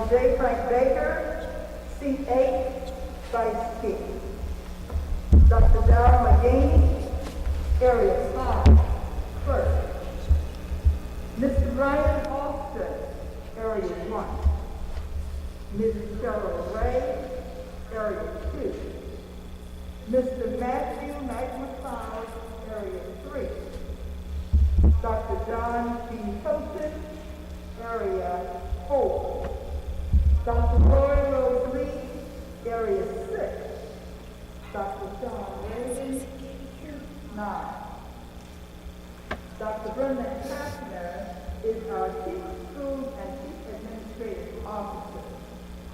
Dr. J. Frank Baker, seat 8, vice P. Dr. Darrell McGee, area 5, clerk. Mr. Ryan Austin, area 1. Mrs. Cheryl Ray, area 2. Mr. Matthew McLeod, area 3. Dr. John B. Hilton, area 4. Dr. Roy Rose Lee, area 6. Dr. Sean Reagan, 9. Dr. Brenda Kastner is our Chief of Schools and Chief Administrative Officer,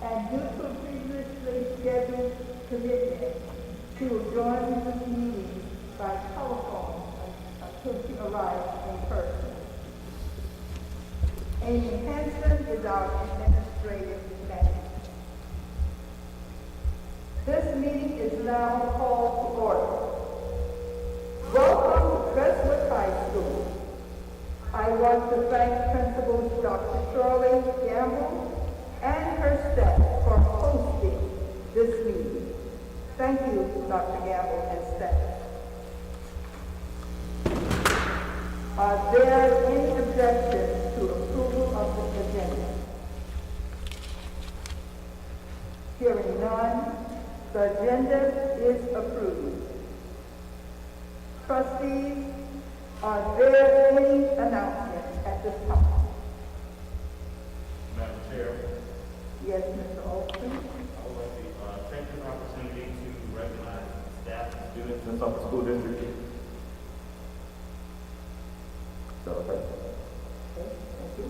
and due to a previously scheduled commitment, she will join this meeting by telephone until she arrives in person. Amy Henson is our administrative manager. This meeting is now called to order. Welcome to Crestwood High School. I want to thank Principal Dr. Shirley Gamble and her staff for hosting this meeting. Thank you, Dr. Gamble and staff. Are there any objections to approval of the agenda? Hearing none, the agenda is approved. Trustees, are there any announcements at this time? Madam Chair, Yes, Mr. Olson. I would like to take this opportunity to recognize staff and students in Sumter School District. Okay, thank you.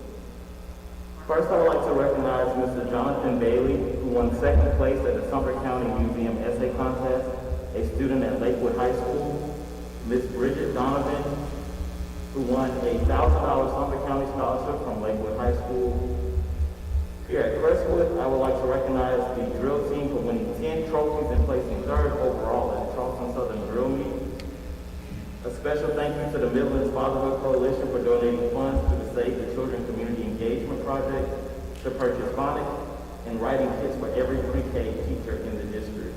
First, I would like to recognize Mr. Jonathan Bailey, who won second place at the Sumter County Museum Essay Contest, a student at Lakewood High School. Ms. Bridget Donovan, who won a $1,000 Sumter County Scholarship from Lakewood High School. Here at Crestwood, I would like to recognize the drill team for winning 10 trophies and placing 3rd overall at the Charleston Southern Drill Meet. A special thank you to the Midlands Fatherhood Coalition for donating funds to the Save the Children Community Engagement Project to purchase phonics and writing kits for every pre-K teacher in the district.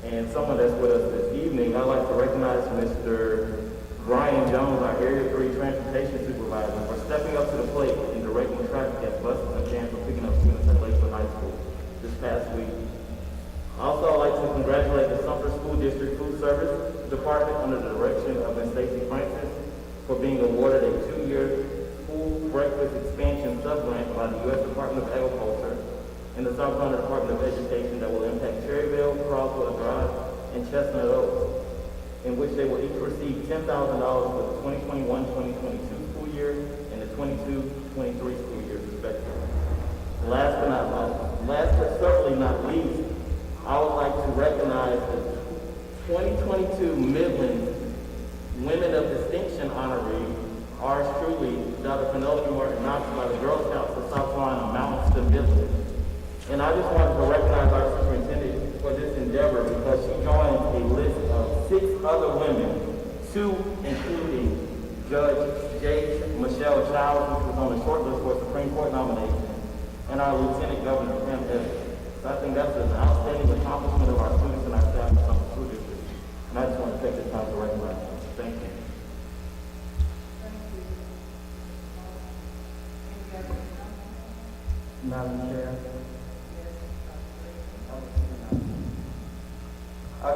And someone that's with us this evening, I'd like to recognize Mr. Brian Jones, our Area 3 Transportation Supervisor, for stepping up to the plate and directing traffic at buses and vans for picking up students at Lakewood High School this past week. Also, I'd like to congratulate the Sumter School District Food Service Department under the direction of Ms. Stacey Francis for being awarded a 2-year school breakfast expansion sub-grant by the U.S. Department of Agriculture and the South Carolina Department of Education that will impact Cherryville, Croswell Drive, and Chestnut Oaks, in which they will each receive $10,000 for the 2021-2022 school year and the 22-23 school years, respectively. Last but certainly not least, I would like to recognize the 2022 Midlands Women of Distinction honoree, ours truly, Dr. Penelope Martin Knox, by the Girl Scouts of South Carolina Mountain Midlands. And I just wanted to recognize our superintendent for this endeavor because she joined a list of 6 other women, 2 including Judge J. Michelle Childs, who was on the short list for a Supreme Court nomination, and our Lieutenant Governor, Pam Evans. So I think that's an outstanding accomplishment of our students and our staff in Sumter School District. And I just want to take this time to recognize them. Thank you. Madam Chair.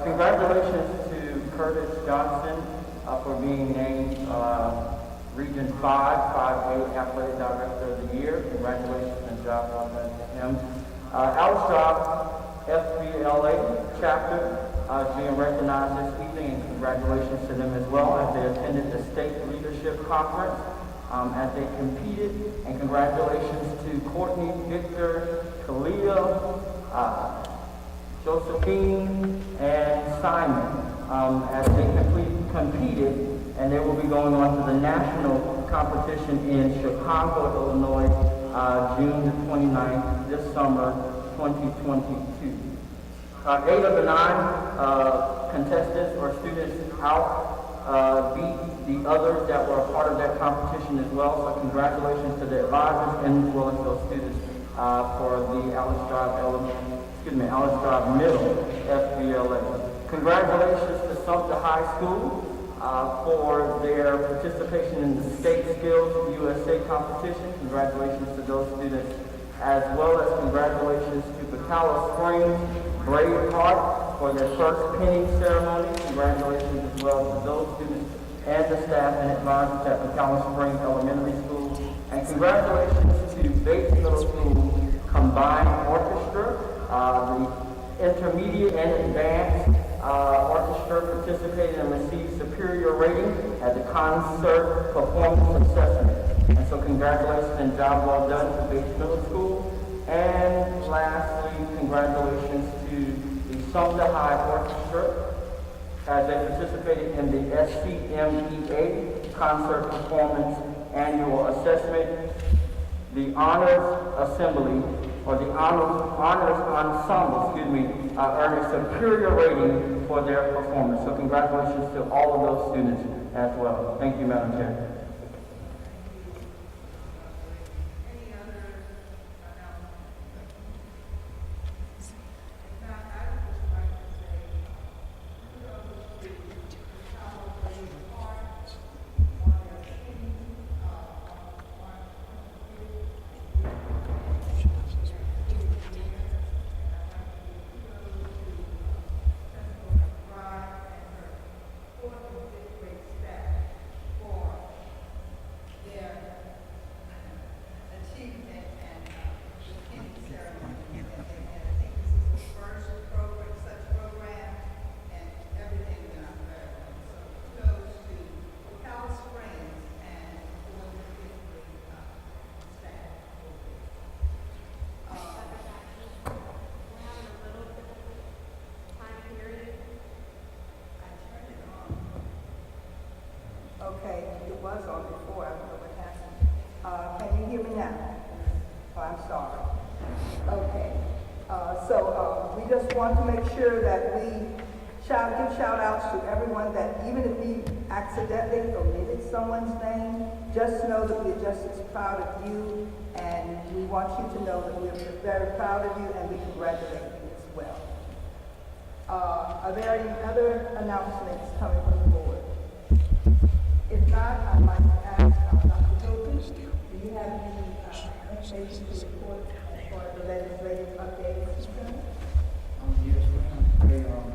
Congratulations to Curtis Johnson for being named Region 5A Athletic Director of the Year. Congratulations and job well done to him. Alice Job, FBLA chapter, is being recognized this evening, and congratulations to them as well as they attended the State Leadership Conference as they competed. And congratulations to Courtney, Victor, Kalia, Josephine, and Simon as they competed, and they will be going on to the national competition in Chicago, Illinois, June the 29th, this summer, 2022. 8 of the 9 contestants or students out beat the others that were a part of that competition as well, so congratulations to the advisors and as well as those students for the Alice Drive Middle FBLA. Congratulations to Sumter High School for their participation in the State Skills USA competition. Congratulations to those students, as well as congratulations to Pecala Springs Braveheart for their first pinning ceremony. Congratulations as well to those students and the staff and advisors at Pecala Springs Elementary School. And congratulations to Bates Middle School Combined Orchestra, the intermediate and advanced orchestra participated and received superior rating at the concert performance assessment. And so congratulations and job well done to Bates Middle School. And lastly, congratulations to the Sumter High Orchestra as they participated in the SCMEA concert performance annual assessment. The honors assembly, or the honors ensemble, earned a superior rating for their performance. So congratulations to all of those students as well. Thank you, Madam Chair. Okay, it was on before, I don't know what happened. Can you hear me now? Oh, I'm sorry. Okay, so we just want to make sure that we give shout outs to everyone that even if we accidentally omitted someone's name, just know that we're just as proud of you, and we want you to know that we're very proud of you and we congratulate you as well. Are there any other announcements coming from the board? If not, I'd like to ask Dr. Hilton, do you have any information to report as far as the legislative update is concerned? Yes, ma'am.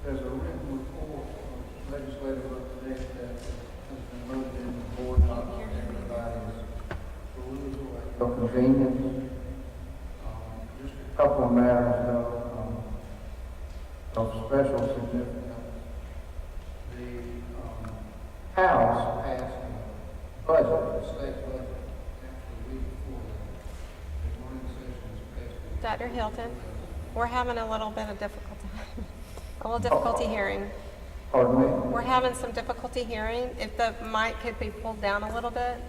There's a written report of legislative update that has been voted in the board document. Everybody's perusal at your convenience. Just a couple of matters though, of special significance. The House passed a budget, the state budget, actually the week before that. The morning session is passed. Dr. Hilton, we're having a little bit of difficulty hearing. Pardon me? We're having some difficulty hearing. If the mic could be pulled down a little bit.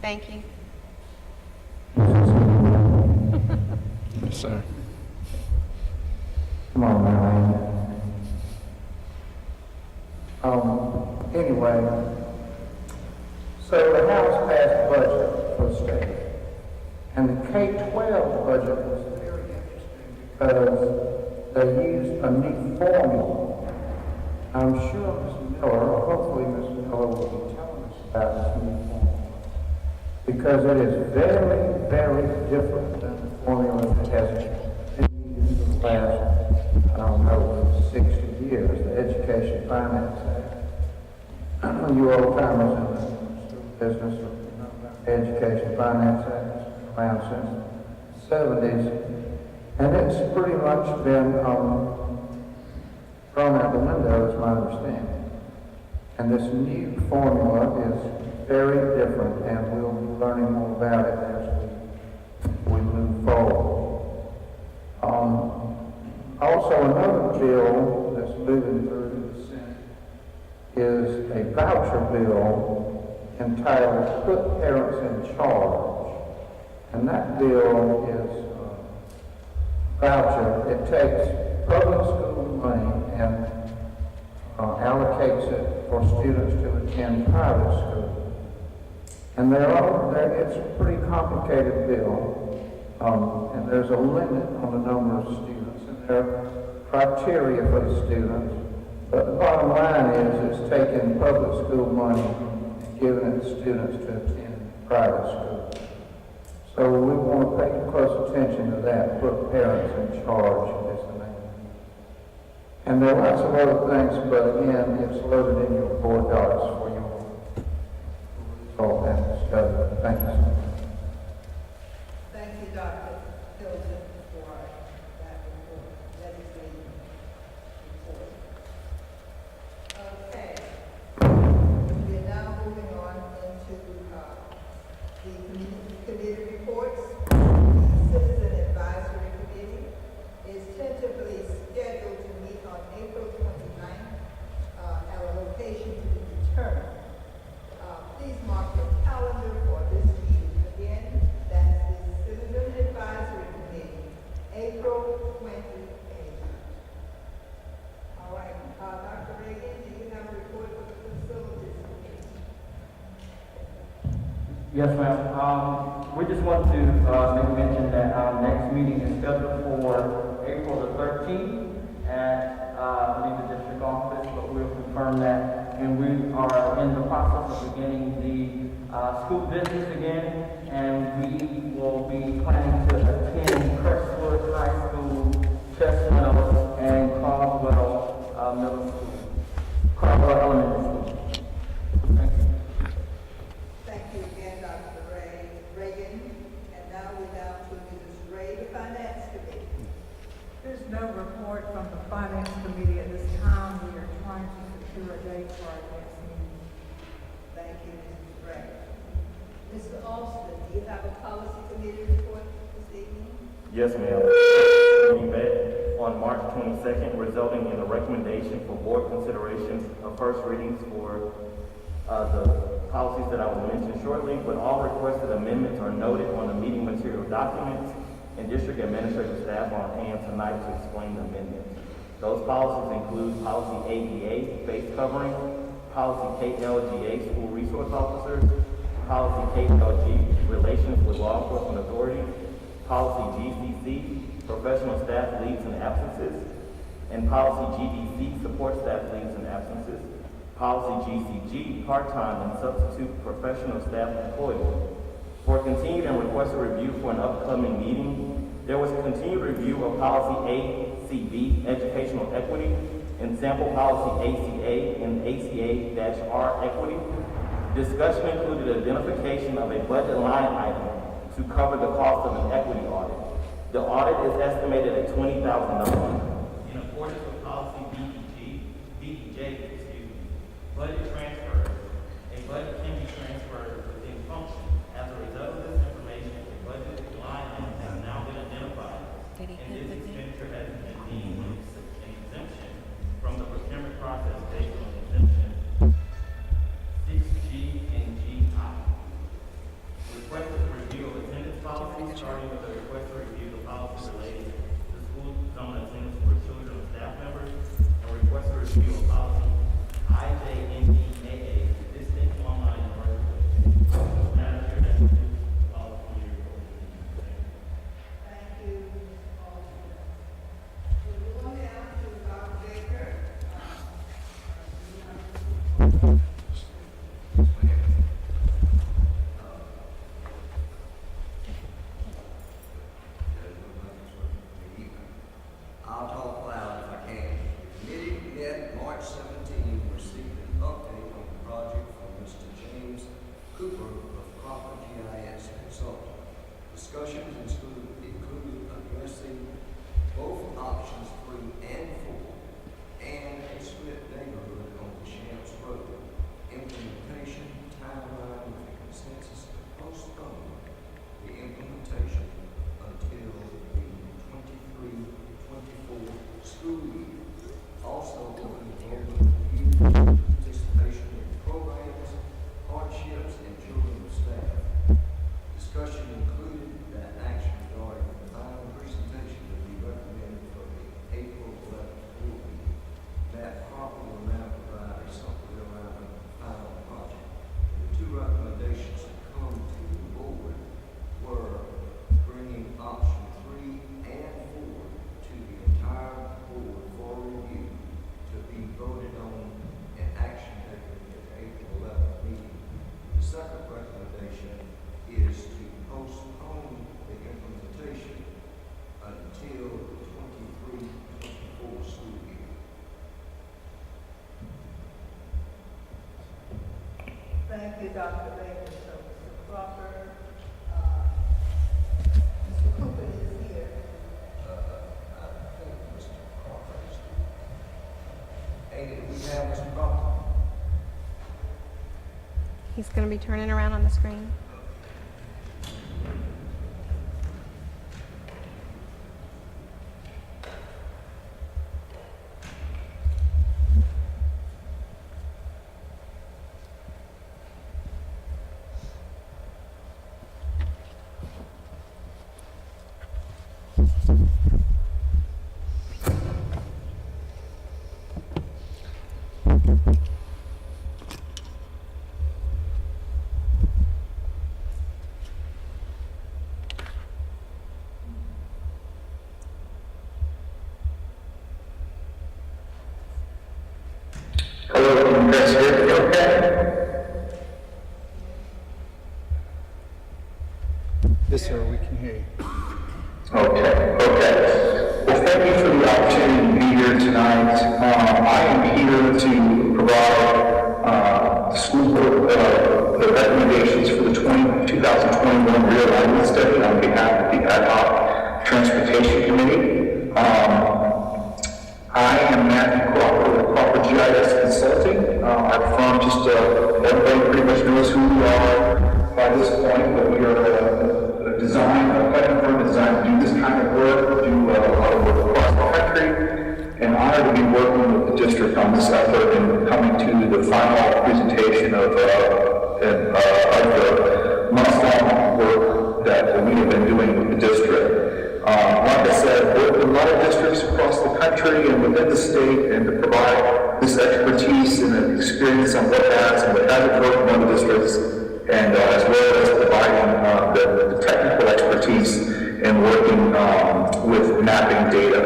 Thank you. Yes, sir. Come on now. Anyway, so the House passed a budget for the state, and the K-12 budget was very interesting because they used a new formula. I'm sure Ms. Miller, or hopefully Ms. Miller, will be telling us about this new formula, because it is very, very different than the formula that has been used for the last, I don't know, 60 years, the Education Finance Act. You old-timers in the school business, Education Finance Act, around since the 70s, and it's pretty much been thrown out the window, is my understanding. And this new formula is very different, and we'll be learning more about it as we move forward. Also, another bill that's moving through the Senate is a voucher bill entitled Put Parents in Charge. And that bill is voucher. It takes public school money and allocates it for students to attend private school. And it's a pretty complicated bill, and there's a limit on the number of students, and there are criteria for the students. But the bottom line is it's taking public school money and giving it to students to attend private school. So we want to pay close attention to that, put parents in charge is the main thing. And there are lots of other things, but again, it's loaded in your board docs for your all that discussion. Thank you so much. Thank you, Dr. Hilton, for that report, legislative report. Okay. We are now moving on into the committee reports. The Citizen Advisory Committee is tentatively scheduled to meet on April 29th at a location to be determined. Please mark your calendar for this meeting. Again, that's the Citizen Advisory Committee, April 28th. All right, Dr. Reagan, do you have a report for the Facilities Committee? Yes, ma'am. We just want to make mention that our next meeting is scheduled for April the 13th at, I believe, the district office, but we'll confirm that. And we are in the process of beginning the school business again, and we will be planning to attend Crestwood High School, Chestnut, and Caldwell Middle School, Caldwell Elementary School. Thank you. Thank you again, Dr. Reagan. And now we're down to Mrs. Ray, the Finance Committee. There's no report from the Finance Committee at this time. We are trying to secure a date for our next meeting. Thank you, Mrs. Ray. Mr. Alston, do you have a policy committee report this evening? Yes, ma'am. We met on March 22nd, resulting in a recommendation for board consideration of first readings for the policies that I will mention shortly, but all requested amendments are noted on the meeting material documents, and district administrative staff are on hand tonight to explain the amendments. Those policies include policy ADA, face covering, policy KLGA, school resource officers, policy KLG, relations with law enforcement authorities, policy GCC, professional staff leaves and absences, and policy GDC, support staff leaves and absences, policy GCG, part-time and substitute professional staff employees. For continued and requested review for an upcoming meeting, there was continued review of policy ACB, educational equity, and sample policy ACA and ACA-R equity. Discussion included identification of a budget line item to cover the cost of an equity audit. The audit is estimated at $20,000. In accordance with policy BEJ, budget transfers, a budget can be transferred within function. As a result of this information, a budget line item has now been identified, and this expenditure has been deemed an exemption from the procurement process based on exemption 6G and GI. Requested review of attendance policies, starting with a request to review the policy related to school zone attendance for children and staff members, and request to review a policy Thank you, Dr. Baker. So, Mr. Crawford, Mr. Cooper is here. He's going to be turning around on the screen. Hello, can you guys hear me okay? Yes, sir, we can hear you. Okay. Well, thank you for the opportunity to be here tonight. I am here to provide the school board the recommendations for the 2021 realignment study on behalf of the ad hoc transportation committee. I am Matthew Crawford with Crawford GIS Consulting. Our firm, everybody pretty much knows who we are by this point, but we are a planning firm designed to do this kind of work, do a lot of work across the country, and honored to be working with the district on this effort and coming to the final presentation of the months-long work that we have been doing with the district. Like I said, work with a lot of districts across the country and within the state, and to provide this expertise and experience on what has and what hasn't worked in other districts, and as well as providing the technical expertise in working with mapping data.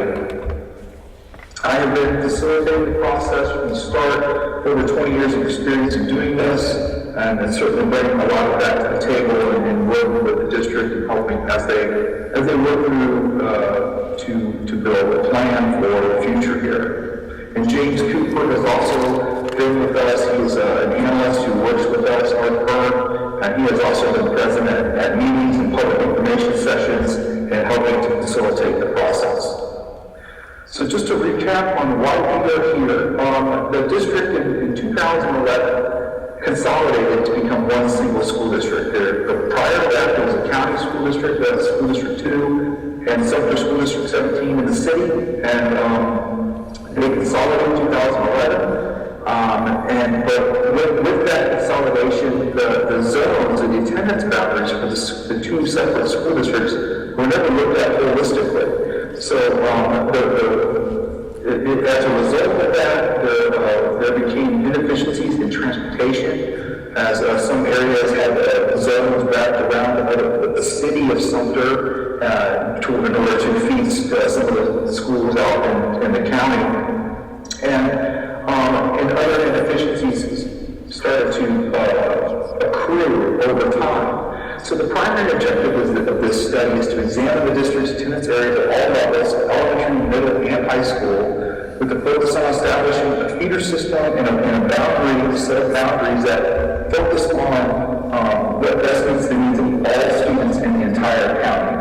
I have been facilitating the process from the start, over 20 years of experience in doing this, and certainly bringing a lot of that to the table and working with the district and helping as they work through to build a plan for the future here. And James Cooper has also been with us. He's an analyst who works with us, our firm, and he has also been present at meetings and public information sessions and helping to facilitate the process. So just to recap on why we are here, the district in 2011 consolidated to become one single school district. Prior to that, there was a county school district, that was School District 2, and Sumter School District 17 in the city, and they consolidated in 2011. But with that consolidation, the zones and the attendance boundaries for the two separate school districts were never looked at holistically. So as a result of that, there became inefficiencies in transportation, as some areas had zones wrapped around the city of Sumter in order to feed some of the schools out in the county. And other inefficiencies started to accrue over time. So the primary objective of this study is to examine the district's attendance areas at all levels, elementary, middle, and high school, with the focus on establishing a feeder system and a set of boundaries that focus on what best meets the needs of all students in the entire county,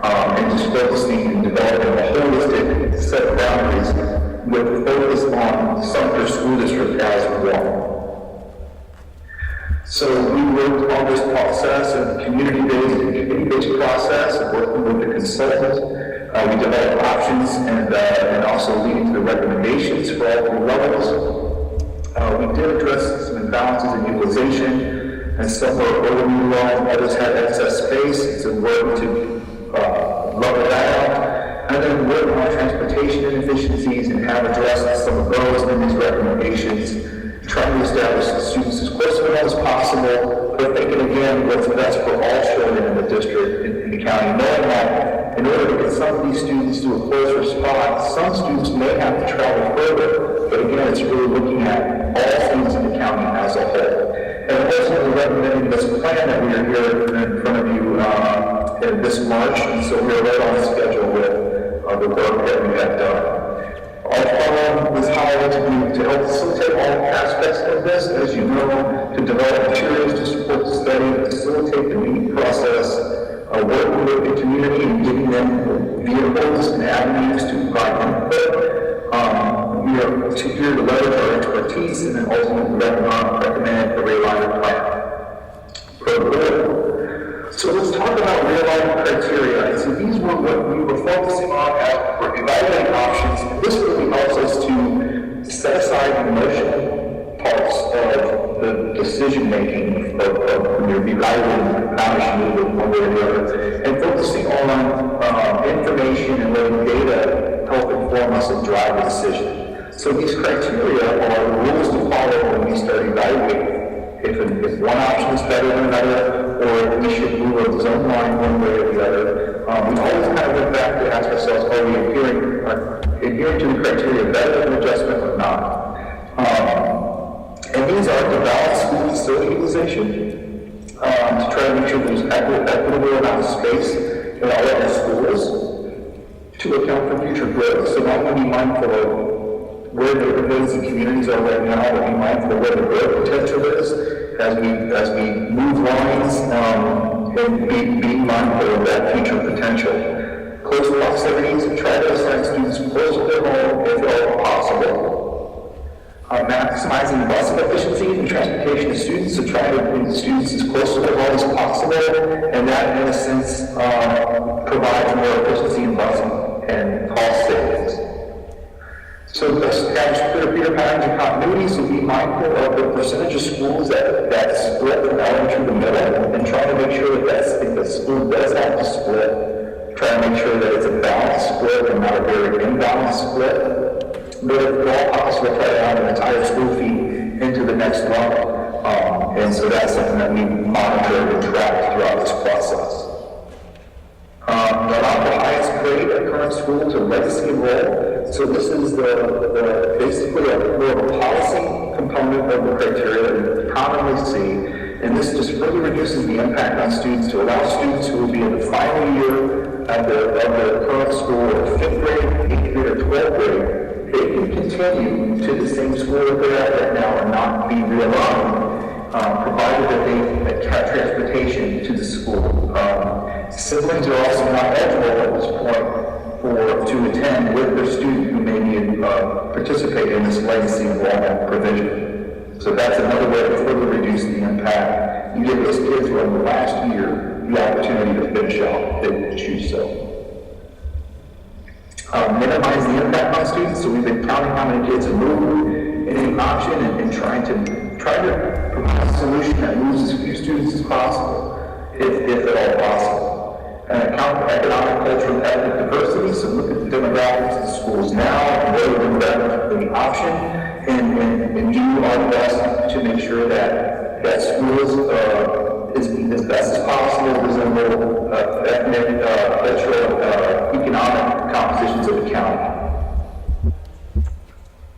and just focusing and developing a holistic set of boundaries with focus on Sumter School District as one. So we worked on this process in a community-based and committee-based process, and working with the consultants. We developed options and also leading to the recommendations for all three levels. We did address some imbalances in utilization, and some were overutilized, others had excess space, so we worked to level that out. And then work on transportation inefficiencies and have addressed some of those in these recommendations, trying to establish the students as close to them as possible, but thinking again what's best for all children in the district, in the county, knowing that in order to get some of these students to a closer spot, some students may have to travel further, but again, it's really looking at all students in the county as a whole. And also, we're recommending this plan that we are here in front of you in this March, and so we're right on schedule with the work that we have done. Our firm was hired to help facilitate all aspects of this. As you know, to develop materials to support the study and facilitate the meeting process, working with the community and giving them vehicles and avenues to provide input. We are here to leverage our expertise and then ultimately recommend a realignment plan for the board. So let's talk about realignment criteria. And so these were what we were focusing on as we're evaluating options. And this really helps us to set aside the emotional parts of the decision making of when you're evaluating how you should move one way or the other, and focusing on information and letting data help inform us and drive the decision. So these criteria are rules to follow when we start evaluating. If one option is better than another, or if we should move a zone line one way or the other, we always kind of look back to ask ourselves, are we adhering to the criteria better than adjustment or not? And these are to balance school facility utilization, to try to make sure there's equitable amount of space in all of our schools, to account for future growth. So not only be mindful of where neighborhoods and communities are right now, but be mindful of where the growth potential is as we move lines, and be mindful of that future potential. Close proximities, try to assign students close to their home if at all possible. Maximizing bus efficiency and transportation of students, so try to bring students as close to their home as possible, and that in a sense provides more efficiency in busing and cost savings. So establish clear patterns and continuity, so be mindful of the percentage of schools that split from elementary to middle, and try to make sure that if the school does have to split, try to make sure that it's a balanced split and not a very imbalanced split. But if at all possible, try to have an entire school feed into the next level. And so that's something that we monitor and track throughout this process. Allow the highest grade at current school to legacy enroll. So this is basically more of a policy component of the criteria that we commonly see. And this just further reduces the impact on students to allow students who will be in the final year of their current school, or 5th grade, 8th grade, or 12th grade, they can continue to the same school that they're at right now and not be realigned, provided that they have transportation to the school. Siblings are also not eligible at this point to attend with their student who may participate in this legacy enrollment provision. So that's another way to further reduce the impact. You give those kids who are in the last year the opportunity to finish out if they choose so. Minimize the impact on students, so we've been counting how many kids have moved in any option and trying to provide a solution that moves as few students as possible, if at all possible. Account for economic, cultural, and ethnic diversity, so look at the demographics of the schools now, and what are the demographics of the option, and do our best to make sure that schools as best as possible resemble ethnic, cultural, economic compositions of the county.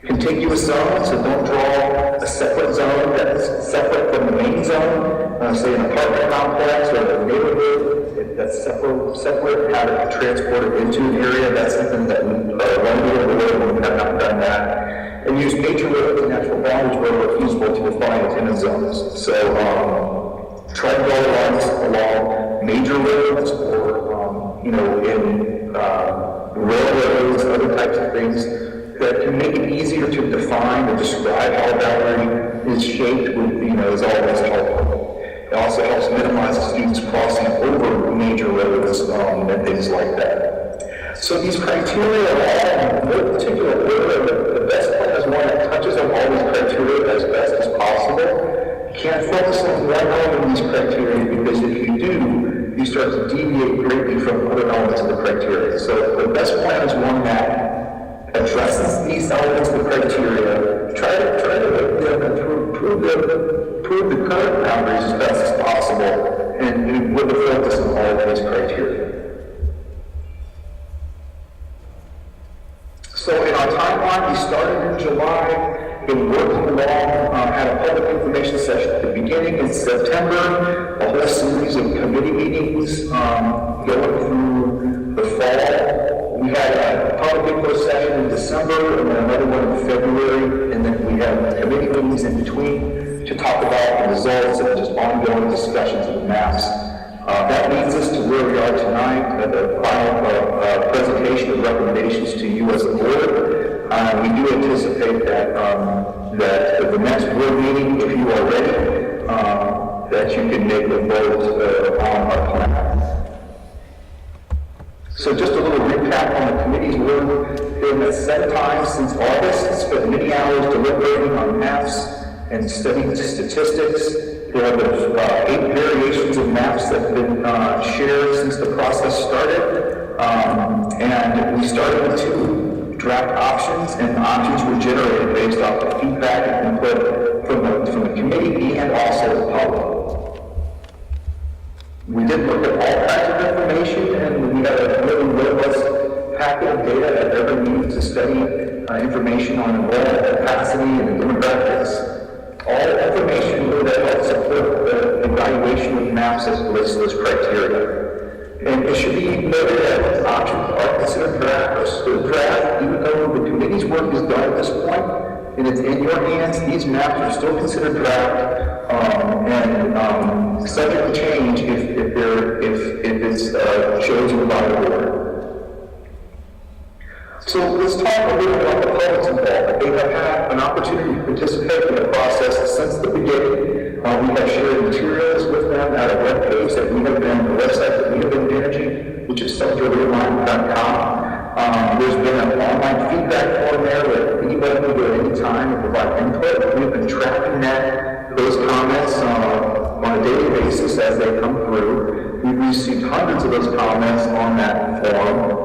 Contiguous zones, so don't draw a separate zone that's separate from the main zone, say an apartment complex or a neighborhood that's separate, have it transported into an area. That's something that we want to be able to do, and we have not done that. And use major roads and natural boundaries where it's feasible to define attendance zones. So try to draw lines along major roads or in railroads, other types of things that can make it easier to define or describe how a boundary is shaped is always helpful. It also helps minimize students crossing over major roads and things like that. So these criteria are all in no particular order. The best plan is one that touches on all these criteria as best as possible. You can't focus on one element of these criteria, because if you do, you start to deviate greatly from other elements of the criteria. So the best plan is one that addresses these elements of the criteria, try to improve the current boundaries as best as possible, and with a focus on all of these criteria. So in our timeline, we started in July, been working along, had a public information session at the beginning in September, a whole series of committee meetings going through the fall. We had a public info session in December, and then another one in February, and then we had committee meetings in between to talk about the results and just ongoing discussions of the maps. That leads us to where we are tonight, at the final presentation of recommendations to you as a board. We do anticipate that that at the next board meeting, if you are ready, that you can make a vote on our plan. So just a little recap on the committee's work. They have met 7 times since August, spent many hours deliberating on maps and studying statistics. There have been 8 variations of maps that have been shared since the process started. And we started with 2 draft options, and the options were generated based off of feedback and input from the committee and also the public. We did look at all kinds of information, and we had a really robust packet of data that every needs to study information on enrollment capacity and demographics. All information that helps support the evaluation of maps as it relates to those criteria. And it should be noted that options are considered draft or still draft, even though the committee's work is done at this point and it's in your hands. These maps are still considered draft and subject to change if it's chosen by the board. So let's talk a little bit about the public's involvement. They have had an opportunity to participate in the process since the beginning. We have shared materials with them at a webpage that we have been, the website that we have been managing, which is SumterRealignment.com. There's been an online feedback form there where anybody can go at any time and provide input. We've been tracking those comments on a daily basis as they come through. We've received hundreds of those comments on that form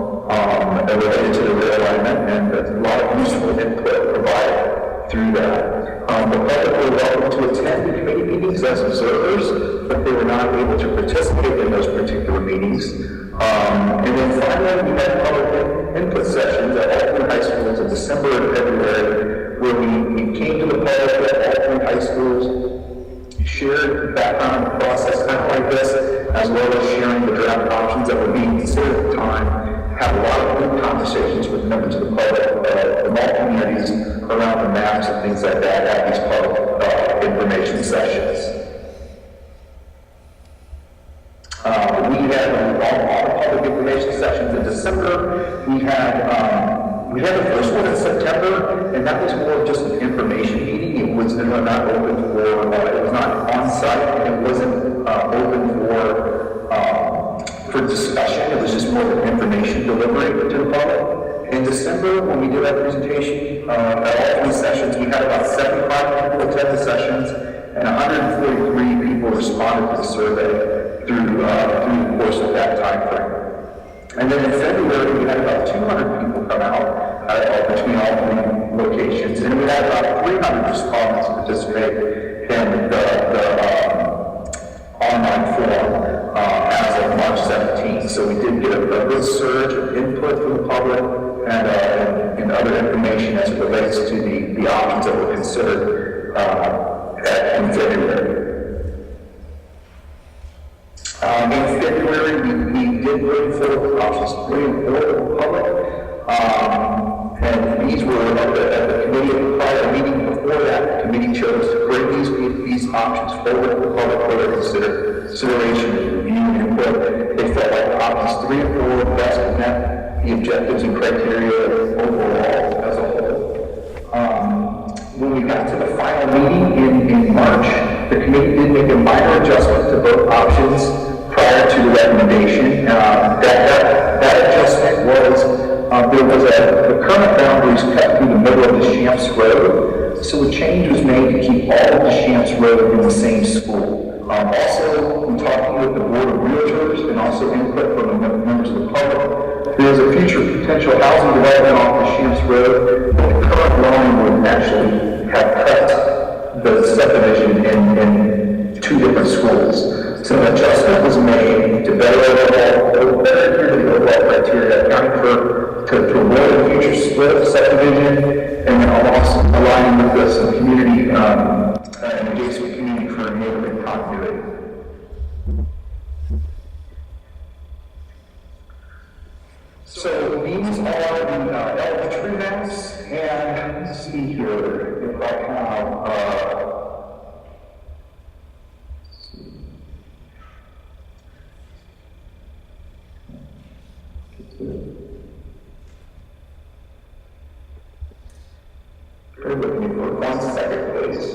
related to the realignment, and there's a lot of useful input provided through that. The public were welcome to attend the committee meetings as observers, but they were not able to participate in those particular meetings. And then finally, we had public input sessions at all 3 high schools in December and February, where we came to the public at all 3 high schools, shared background on the process, kind of like this, as well as sharing the draft options that were being considered at the time. Had a lot of good conversations with members of the public from all communities around the maps and things like that at these public information sessions. We had all the public information sessions in December. We had the first one in September, and that was more of just an information meeting. It was not open for, it was not on site, and it wasn't open for discussion. It was just more of an information delivery to the public. In December, when we did our presentation at all 3 sessions, we had about 75 people attend the sessions, and 143 people responded to the survey through the course of that time frame. And then in February, we had about 200 people come out between all 3 locations, and we had about 300 respondents participate in the online forum as of March 17th. So we did get a good surge of input from the public and other information as it relates to the options that were considered in February. In February, we did bring forth options 3 and 4 to the public. And these were at the committee prior meeting before that. The committee chose to bring these options forward to the public for their consideration, review, and input. They felt like options 3 and 4 best met the objectives and criteria overall as a whole. When we got to the final meeting in March, the committee did make a minor adjustment to both options prior to the recommendation. That adjustment was the current boundaries cut through the middle of the Shamps Road, so a change was made to keep all of the Shamps Road in the same school. Also, in talking with the Board of Realtors and also input from the members of the public, there is a future potential housing development off the Shamps Road, but the current line would actually have cut the subdivision in 2 different schools. So an adjustment was made to better adhere to the overall criteria, accounting to avoid a future split subdivision, and then also aligning with some community and adjacent community for neighborhood continuity. So these are the elementary maps, and let's see here if I have with me for 1 second, please.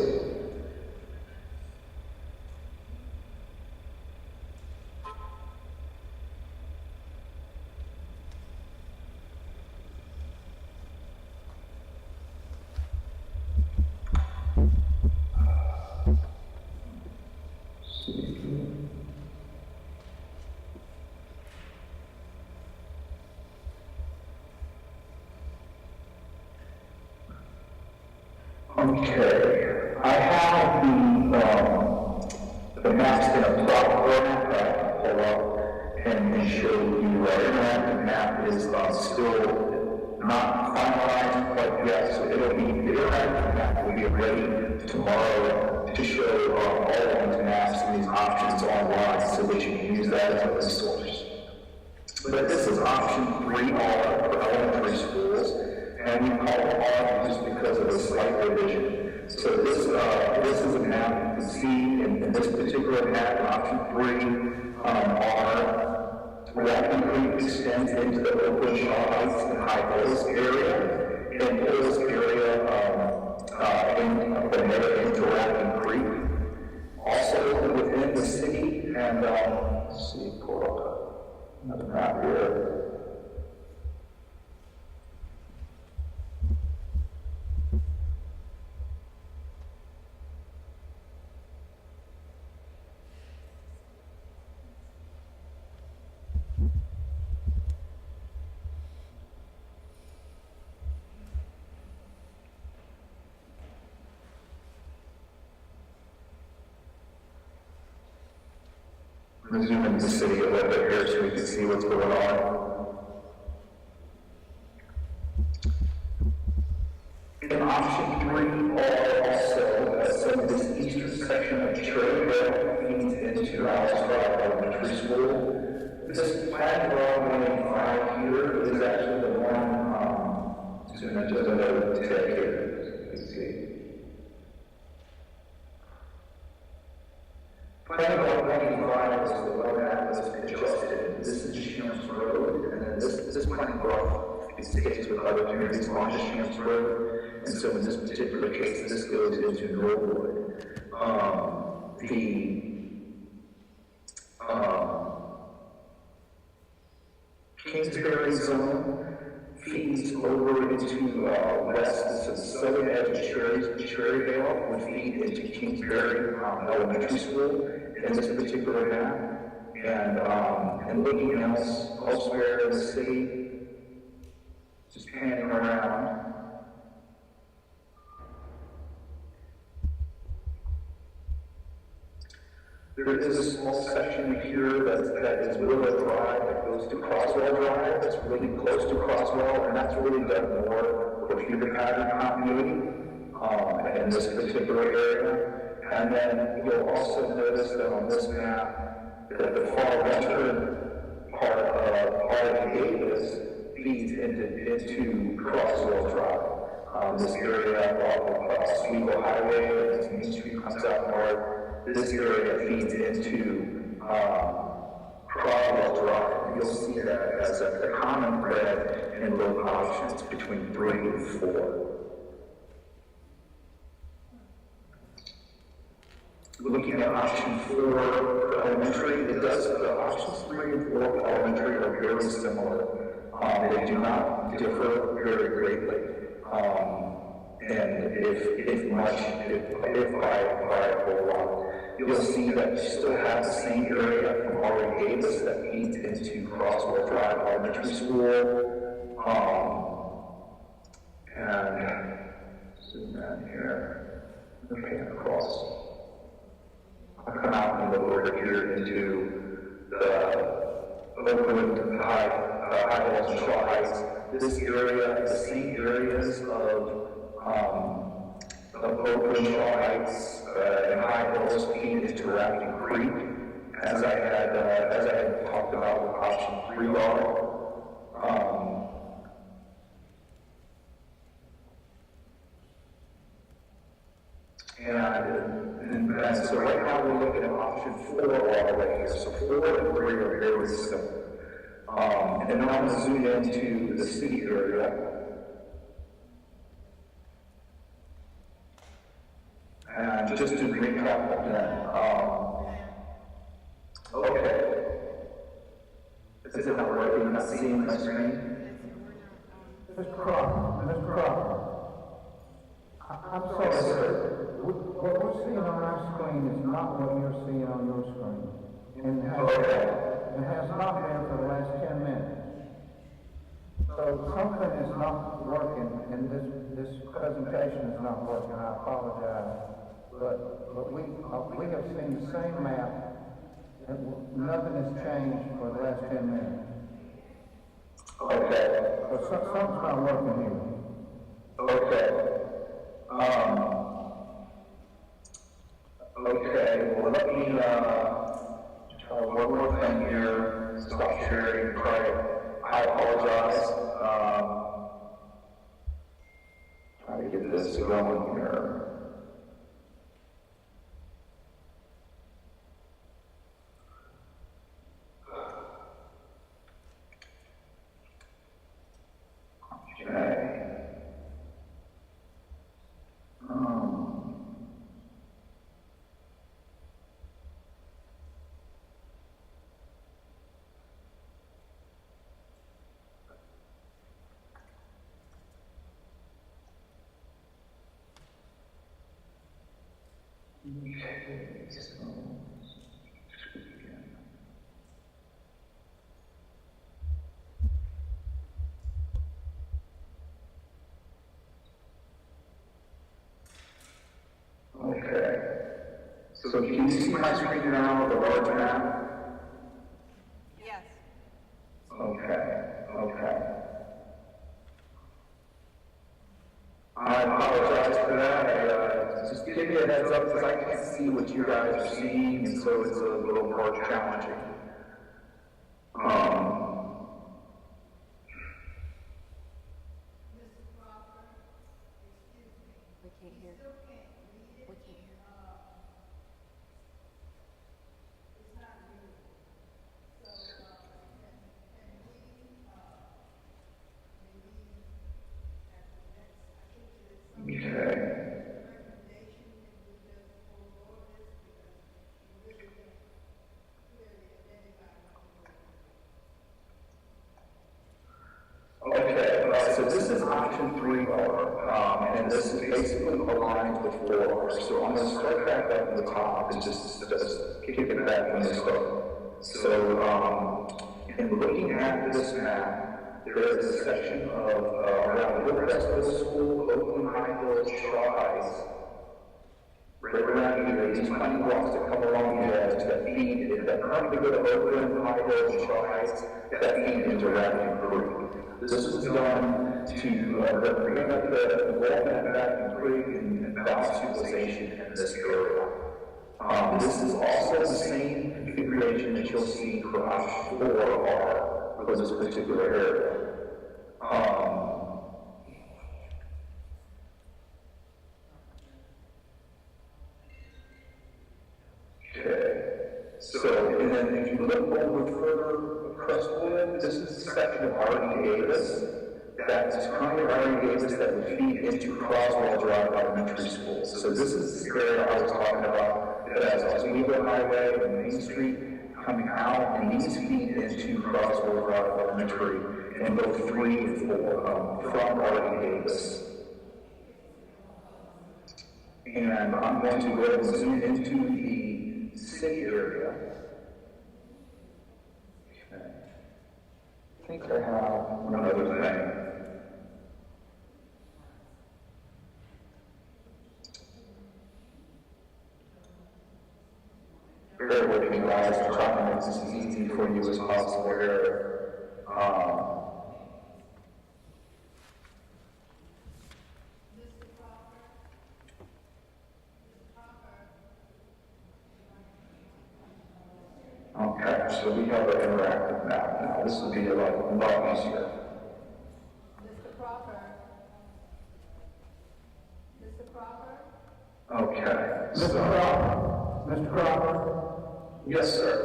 Okay, I have the maps in a plot format that I can pull up and show you right now. The map is still not finalized quite yet, so it'll be, the interactive map will be ready tomorrow to show all of these maps and these options online so that you can use that as a resource. But this is option 3R for elementary schools, and we call it R just because of a slight revision. So this is a map you can see in this particular map, option 3, R, Rapid Creek extends into the Oakland Shaw Heights and High Hills area, and Hills area into Rapid Creek. Also within the city, and let's see, pull up another map here. I'm zoom into the city a little bit here so we can see what's going on. In option 3 also some of this eastern section of Cherryville feeds into Alice Drive Elementary School. This flag drawing 5 here is actually the one, zoom into another tab here, so you can see. Planning on 95 is the one that was adjusted. This is Shamps Road, and then this planning block is the case with other communities on Shamps Road. And so in this particular case, this goes into Norwood. Kingsbury zone feeds over into west, so the southern edge of Cherryvale would feed into Kingsbury Elementary School in this particular map. And looking elsewhere in the city, just panning around. There is a small section here that is Willow Drive that goes to Croswell Drive. That's really close to Croswell, and that's really done more for human pattern continuity in this particular area. And then you'll also notice that on this map that the far western part of Davis feeds into Croswell Drive. This area off of Oswego Highway, as Main Street comes out north. This area feeds into Croswell Drive. You'll see that as a common thread in both options between 3 and 4. Looking at option 4 for elementary, it does, the options 3 and 4 for elementary are very similar. They do not differ very greatly. And if by a whole lot. You'll see that you still have the same area from Already Davis that feeds into Croswell Drive Elementary School. And zoom in here. Okay, across. I'll come out and look over here into the Oakland High Hills and Shaw Heights. This area is the same areas of Oakland, Shaw Heights, and High Hills feed into Rapid Creek, as I had talked about with option 3R. And so right now we're looking at option 4R right here. So 4 and 3 are very similar. And then I'm going to zoom into the city area. just to recap again, okay. Is it not working? You're not seeing my screen? Mr. Crawford, I'm sorry, sir. What we're seeing on our screen is not what you're seeing on your screen. And it has not been for the last 10 minutes. So something is not working, and this presentation is not working. I apologize. But we have seen the same map, and nothing has changed for the last 10 minutes. Okay. But something's not working here. Okay. Okay, well, let me, try one more thing here, stop sharing, try it. I apologize, try to get this going here. Okay. Okay, so, okay. So can you see my screen now, the large map? Yes. Okay. I apologize for that. Just give me a heads up because I can't see what you guys are seeing, and so it's a little more challenging. We can't hear. We can't hear. Okay. Okay, so this is option 3R, and this is basically aligns with 4R. So I'm going to start back up at the top and just kick it back from the start. So, in looking at this map, there is a section of around Hillcrest Middle School, Oakland High Hills, Shaw Heights, right around here, these tiny blocks that come along the edge that feed, that currently go to Oakland High Hills and Shaw Heights, that feed into Rapidan Creek. This was done to bring up the involvement of Rapidan Creek and balance utilization in this area. This is also the same configuration that you'll see for option 4R for this particular area. Okay, so, and then if you look over further Crestwood, this is a section of R.D. Davis that is currently R.D. Davis that would feed into Croswell Drive Elementary School. So this is the area I was talking about that has Oswego Highway and Main Street coming out, and these feed into Croswell Drive Elementary in both 3 and 4 from R.D. Davis. And I'm going to go ahead and zoom into the city area. Okay. I think I have one other thing. Bear with me, guys. I'm trying to make this as easy for you as possible here. Okay, so we have an interactive map now. This will be a lot easier. Mr. Crawford? Mr. Crawford? Okay. Mr. Crawford? Yes, sir.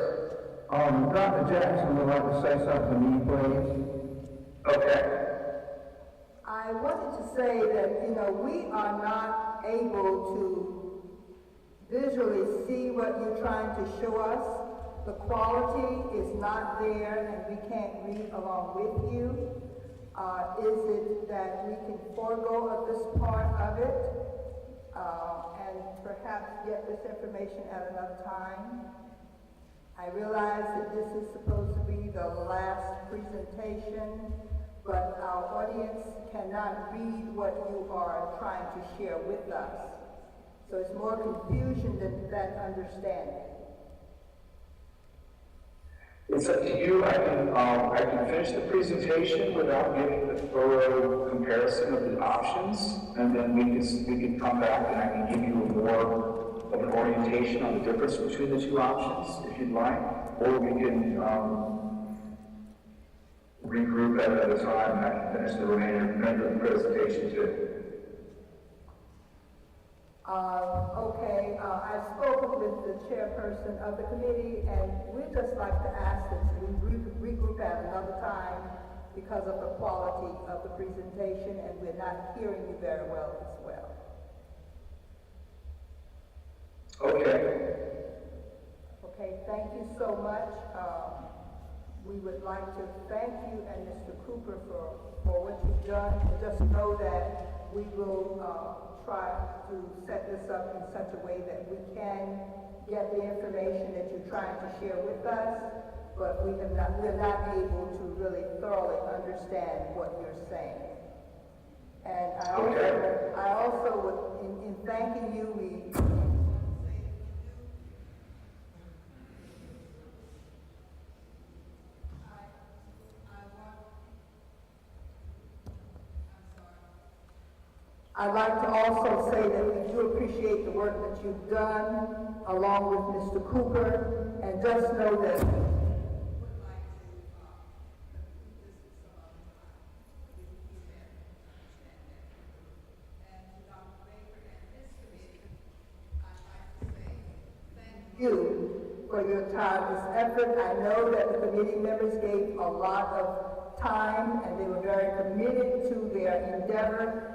Dr. Jackson would like to say something to you, please. Okay. I wanted to say that, we are not able to visually see what you're trying to show us. The quality is not there and we can't read along with you. Is it that we can forego of this part of it and perhaps get this information at another time? I realize that this is supposed to be the last presentation, but our audience cannot read what you are trying to share with us. So it's more confusion than understanding. It's up to you. I can finish the presentation without giving the thorough comparison of the options, and then we can come back and I can give you a more of an orientation on the difference between the two options, if you'd like, or we can regroup at a time and I can finish the remainder of the presentation too. Okay, I've spoken with the chairperson of the committee, and we'd just like to ask that we regroup at another time because of the quality of the presentation, and we're not hearing you very well as well. Okay. Okay, thank you so much. We would like to thank you and Mr. Cooper for what you've done. And just know that we will try to set this up in such a way that we can get the information that you're trying to share with us, but we're not able to really thoroughly understand what you're saying. And I also would, in thanking you, I'd like to also say that we do appreciate the work that you've done along with Mr. Cooper, and just know that you for your tireless effort. I know that the committee members gave a lot of time and they were very committed to their endeavor.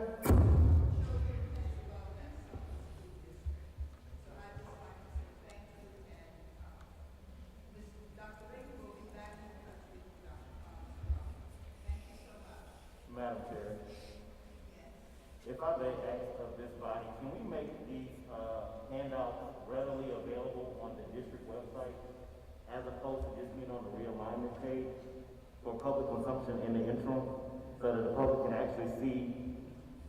Madam Chair, if I may ask of this body, can we make these handouts readily available on the district website as opposed to just being on the realignment page for public consumption in the interim, so that the public can actually see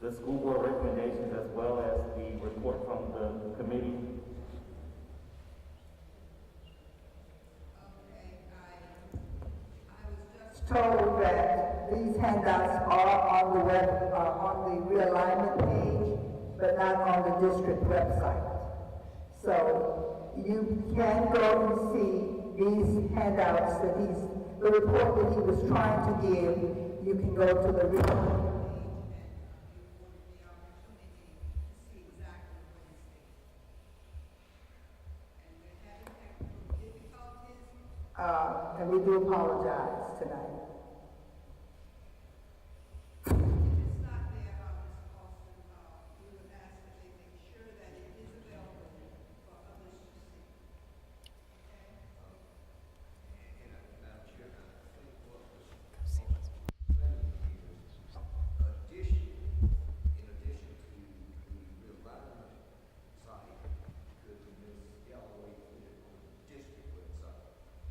the school board recommendations as well as the report from the committee? Told that these handouts are on the web, on the realignment page, but not on the district website. So you can go and see these handouts that the report that he was trying to give. You can go to the realignment page and you will the opportunity to see exactly what it states. And we're having technical difficulties. And we do apologize tonight.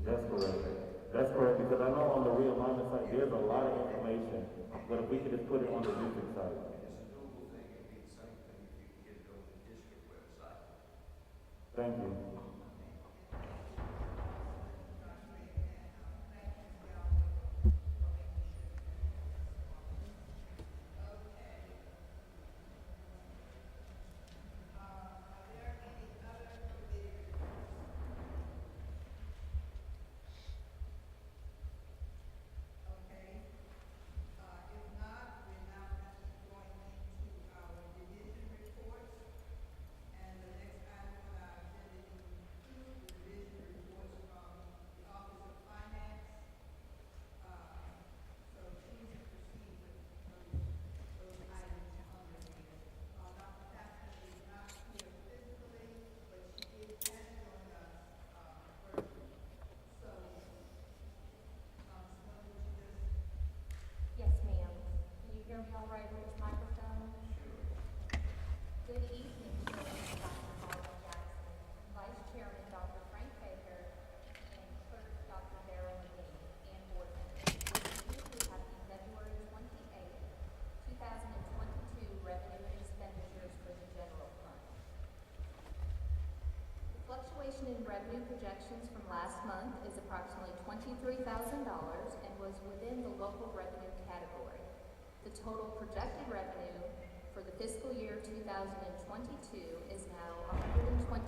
That's correct. That's correct, because I know on the realignment site, there's a lot of information, but if we could just put it on the district site. It's a doable thing, it'd be the same thing if you could get it on the district website. Thank you. fluctuation in revenue projections from last month is approximately $23,000 and was within the local revenue category. The total projected revenue for the fiscal year 2022 is now $127,618,191.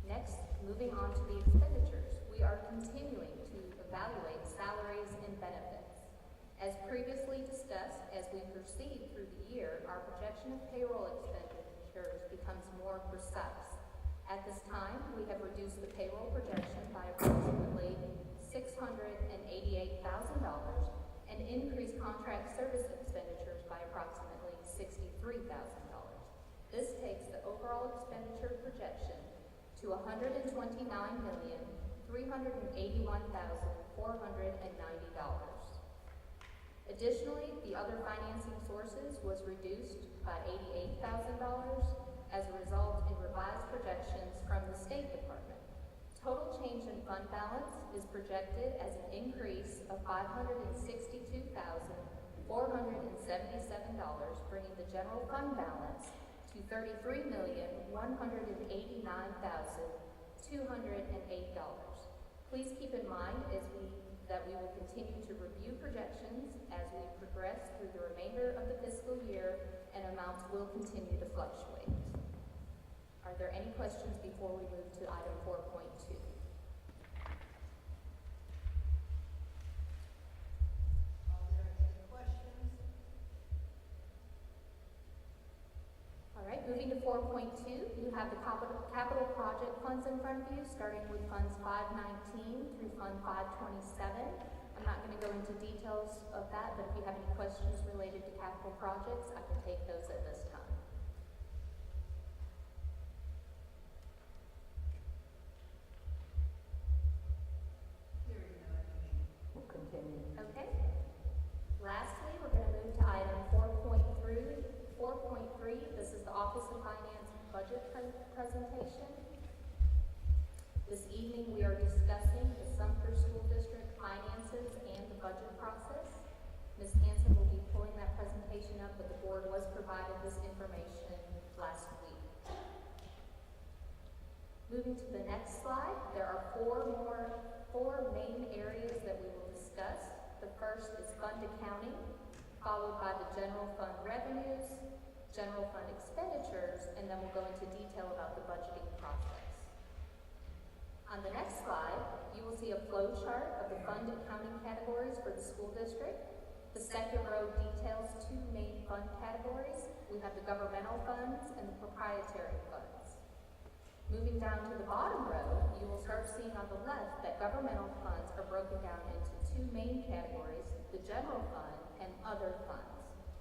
Next, moving on to the expenditures, we are continuing to evaluate salaries and benefits. As previously discussed, as we proceed through the year, our projection of payroll expenditures becomes more precise. At this time, we have reduced the payroll projection by approximately $688,000 and increased contract service expenditures by approximately $63,000. This takes the overall expenditure projection to $129,381,490. Additionally, the other financing sources was reduced by $88,000 as a result in revised projections from the State Department. Total change in fund balance is projected as an increase of $562,477, bringing the general fund balance to $33,189,208. Please keep in mind that we will continue to review projections as we progress through the remainder of the fiscal year, and amounts will continue to fluctuate. Are there any questions before we move to item 4.2? Are there any questions? All right, moving to 4.2, you have the capital project funds in front of you, starting with funds 519 through fund 527. I'm not going to go into details of that, but if you have any questions related to capital projects, I can take those at this time. Hearing none. We'll continue. Okay. Lastly, we're going to move to item 4.3. 4.3, this is the Office of Finance budget presentation. This evening, we are discussing the Sumter School District finances and the budget process. Ms. Hanson will be pulling that presentation up, but the board was provided this information last week. Moving to the next slide, there are four main areas that we will discuss. The first is fund accounting, followed by the general fund revenues, general fund expenditures, and then we'll go into detail about the budgeting process. On the next slide, you will see a flow chart of the fund accounting categories for the school district. The second row details two main fund categories. We have the governmental funds and the proprietary funds. Moving down to the bottom row, you will start seeing on the left that governmental funds are broken down into two main categories, the general fund and other funds.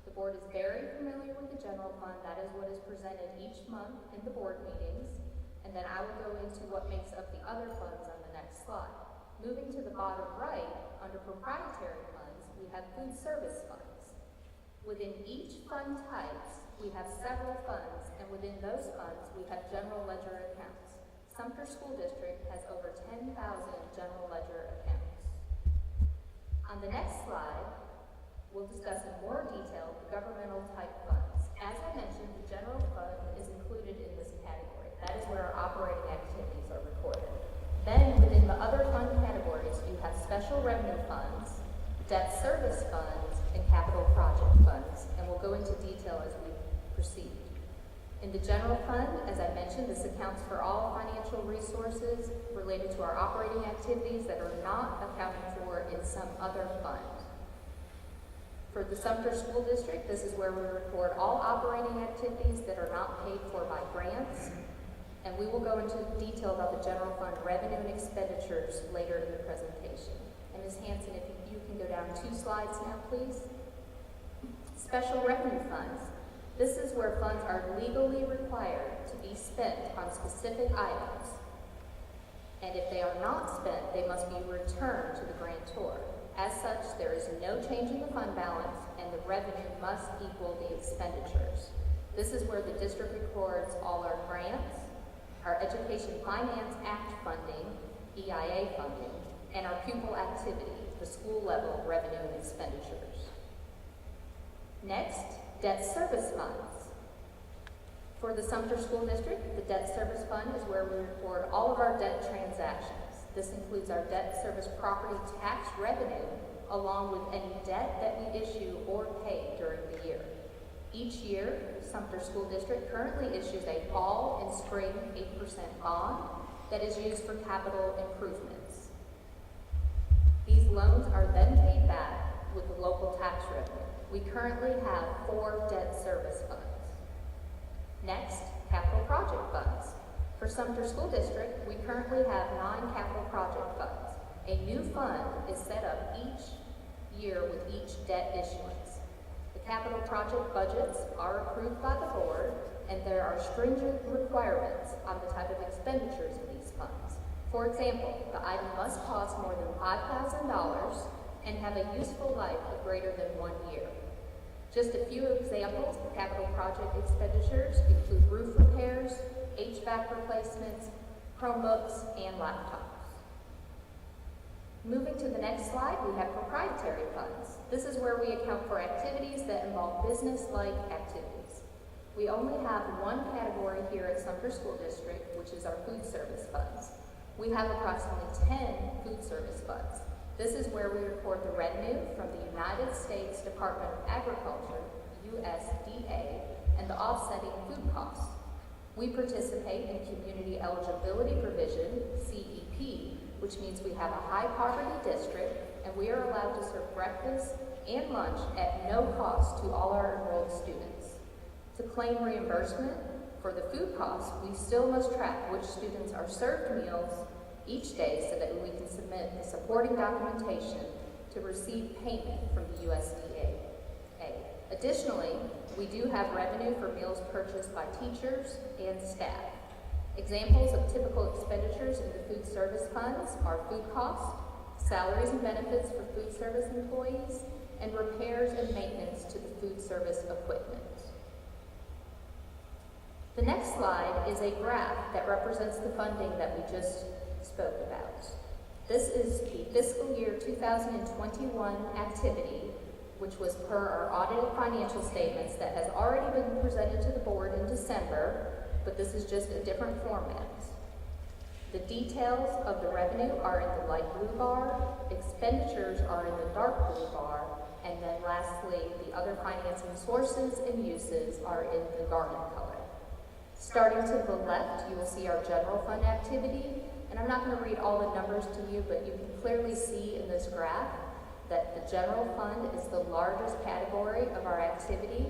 The board is very familiar with the general fund. That is what is presented each month in the board meetings. And then I will go into what makes up the other funds on the next slide. Moving to the bottom right, under proprietary funds, we have food service funds. Within each fund types, we have several funds, and within those funds, we have general ledger accounts. Sumter School District has over 10,000 general ledger accounts. On the next slide, we'll discuss in more detail the governmental type funds. As I mentioned, the general fund is included in this category. That is where our operating activities are recorded. Then within the other fund categories, you have special revenue funds, debt service funds, and capital project funds. And we'll go into detail as we proceed. In the general fund, as I mentioned, this accounts for all financial resources related to our operating activities that are not accounted for in some other fund. For the Sumter School District, this is where we record all operating activities that are not paid for by grants, and we will go into detail about the general fund revenue and expenditures later in the presentation. And Ms. Hanson, if you can go down 2 slides now, please. Special revenue funds. This is where funds are legally required to be spent on specific items, and if they are not spent, they must be returned to the grantor. As such, there is no change in the fund balance, and the revenue must equal the expenditures. This is where the district records all our grants, our Education Finance Act funding, EIA funding, and our pupil activity, the school level revenue and expenditures. Next, debt service funds. For the Sumter School District, the debt service fund is where we record all of our debt transactions. This includes our debt service property tax revenue, along with any debt that we issue or pay during the year. Each year, Sumter School District currently issues a fall and spring 8% bond that is used for capital improvements. These loans are then paid back with the local tax revenue. We currently have 4 debt service funds. Next, capital project funds. For Sumter School District, we currently have 9 capital project funds. A new fund is set up each year with each debt issuance. The capital project budgets are approved by the board, and there are stringent requirements on the type of expenditures in these funds. For example, the item must cost more than $5,000 and have a useful life of greater than 1 year. Just a few examples of capital project expenditures include roof repairs, HVAC replacements, Chromebooks, and laptops. Moving to the next slide, we have proprietary funds. This is where we account for activities that involve business-like activities. We only have one category here at Sumter School District, which is our food service funds. We have approximately 10 food service funds. This is where we record the revenue from the United States Department of Agriculture, USDA, and the offsetting food costs. We participate in Community Eligibility Provision, CEP, which means we have a high poverty district and we are allowed to serve breakfast and lunch at no cost to all our enrolled students. To claim reimbursement for the food costs, we still must track which students are served meals each day so that we can submit the supporting documentation to receive payment from the USDA. Additionally, we do have revenue for meals purchased by teachers and staff. Examples of typical expenditures in the food service funds are food costs, salaries and benefits for food service employees, and repairs and maintenance to the food service equipment. The next slide is a graph that represents the funding that we just spoke about. This is the fiscal year 2021 activity, which was per our audited financial statements that has already been presented to the board in December, but this is just a different format. The details of the revenue are in the light blue bar, expenditures are in the dark blue bar, and then lastly, the other financing sources and uses are in the garnet color. Starting to the left, you will see our general fund activity, and I'm not going to read all the numbers to you, but you can clearly see in this graph that the general fund is the largest category of our activity.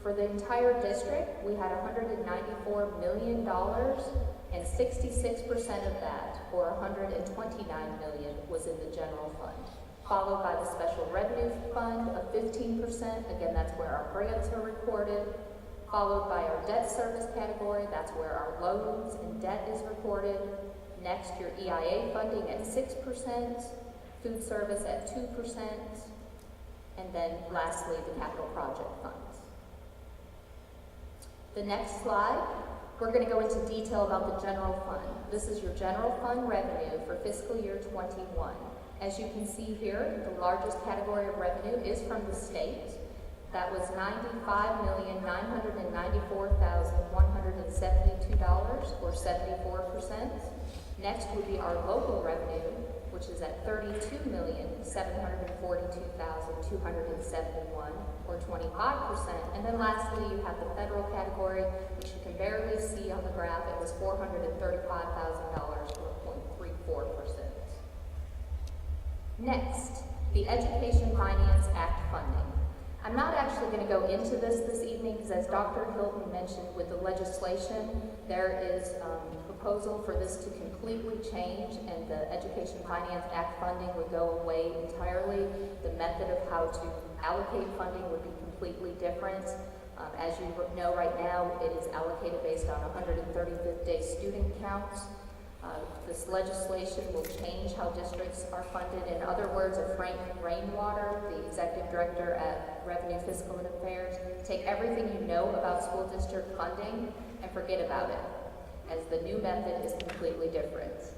For the entire district, we had $194 million, and 66% of that, or $129 million, was in the general fund, followed by the special revenue fund of 15%. Again, that's where our grants are recorded. Followed by our debt service category, that's where our loans and debt is recorded. Next, your EIA funding at 6%, food service at 2%, and then lastly, the capital project funds. The next slide, we're going to go into detail about the general fund. This is your general fund revenue for fiscal year 21. As you can see here, the largest category of revenue is from the state. That was $95,994,172, or 74%. Next would be our local revenue, which is at $32,742,271, or 25%. And then lastly, you have the federal category, which you can barely see on the graph. It was $435,000, or 0.34%. Next, the Education Finance Act funding. I'm not actually going to go into this evening because, as Dr. Hilton mentioned, with the legislation, there is a proposal for this to completely change, and the Education Finance Act funding would go away entirely. The method of how to allocate funding would be completely different. As you know, right now, it is allocated based on 135th day student counts. This legislation will change how districts are funded. In other words, Frank Rainwater, the executive director at Revenue, Fiscal, and Affairs, take everything you know about school district funding and forget about it, as the new method is completely different.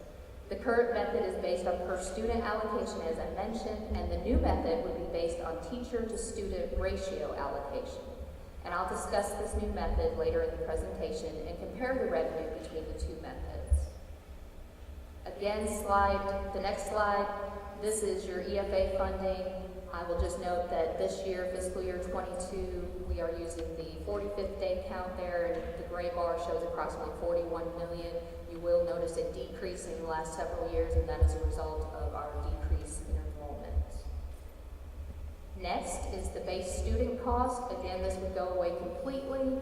The current method is based on per student allocation, as I mentioned, and the new method would be based on teacher to student ratio allocation. And I'll discuss this new method later in the presentation and compare the revenue between the two methods. Again, the next slide, this is your EFA funding. I will just note that this year, fiscal year 22, we are using the 45th day count there, and the gray bar shows approximately 41 million. You will notice a decrease in the last several years, and that is a result of our decrease in enrollment. Next is the base student cost. Again, this would go away completely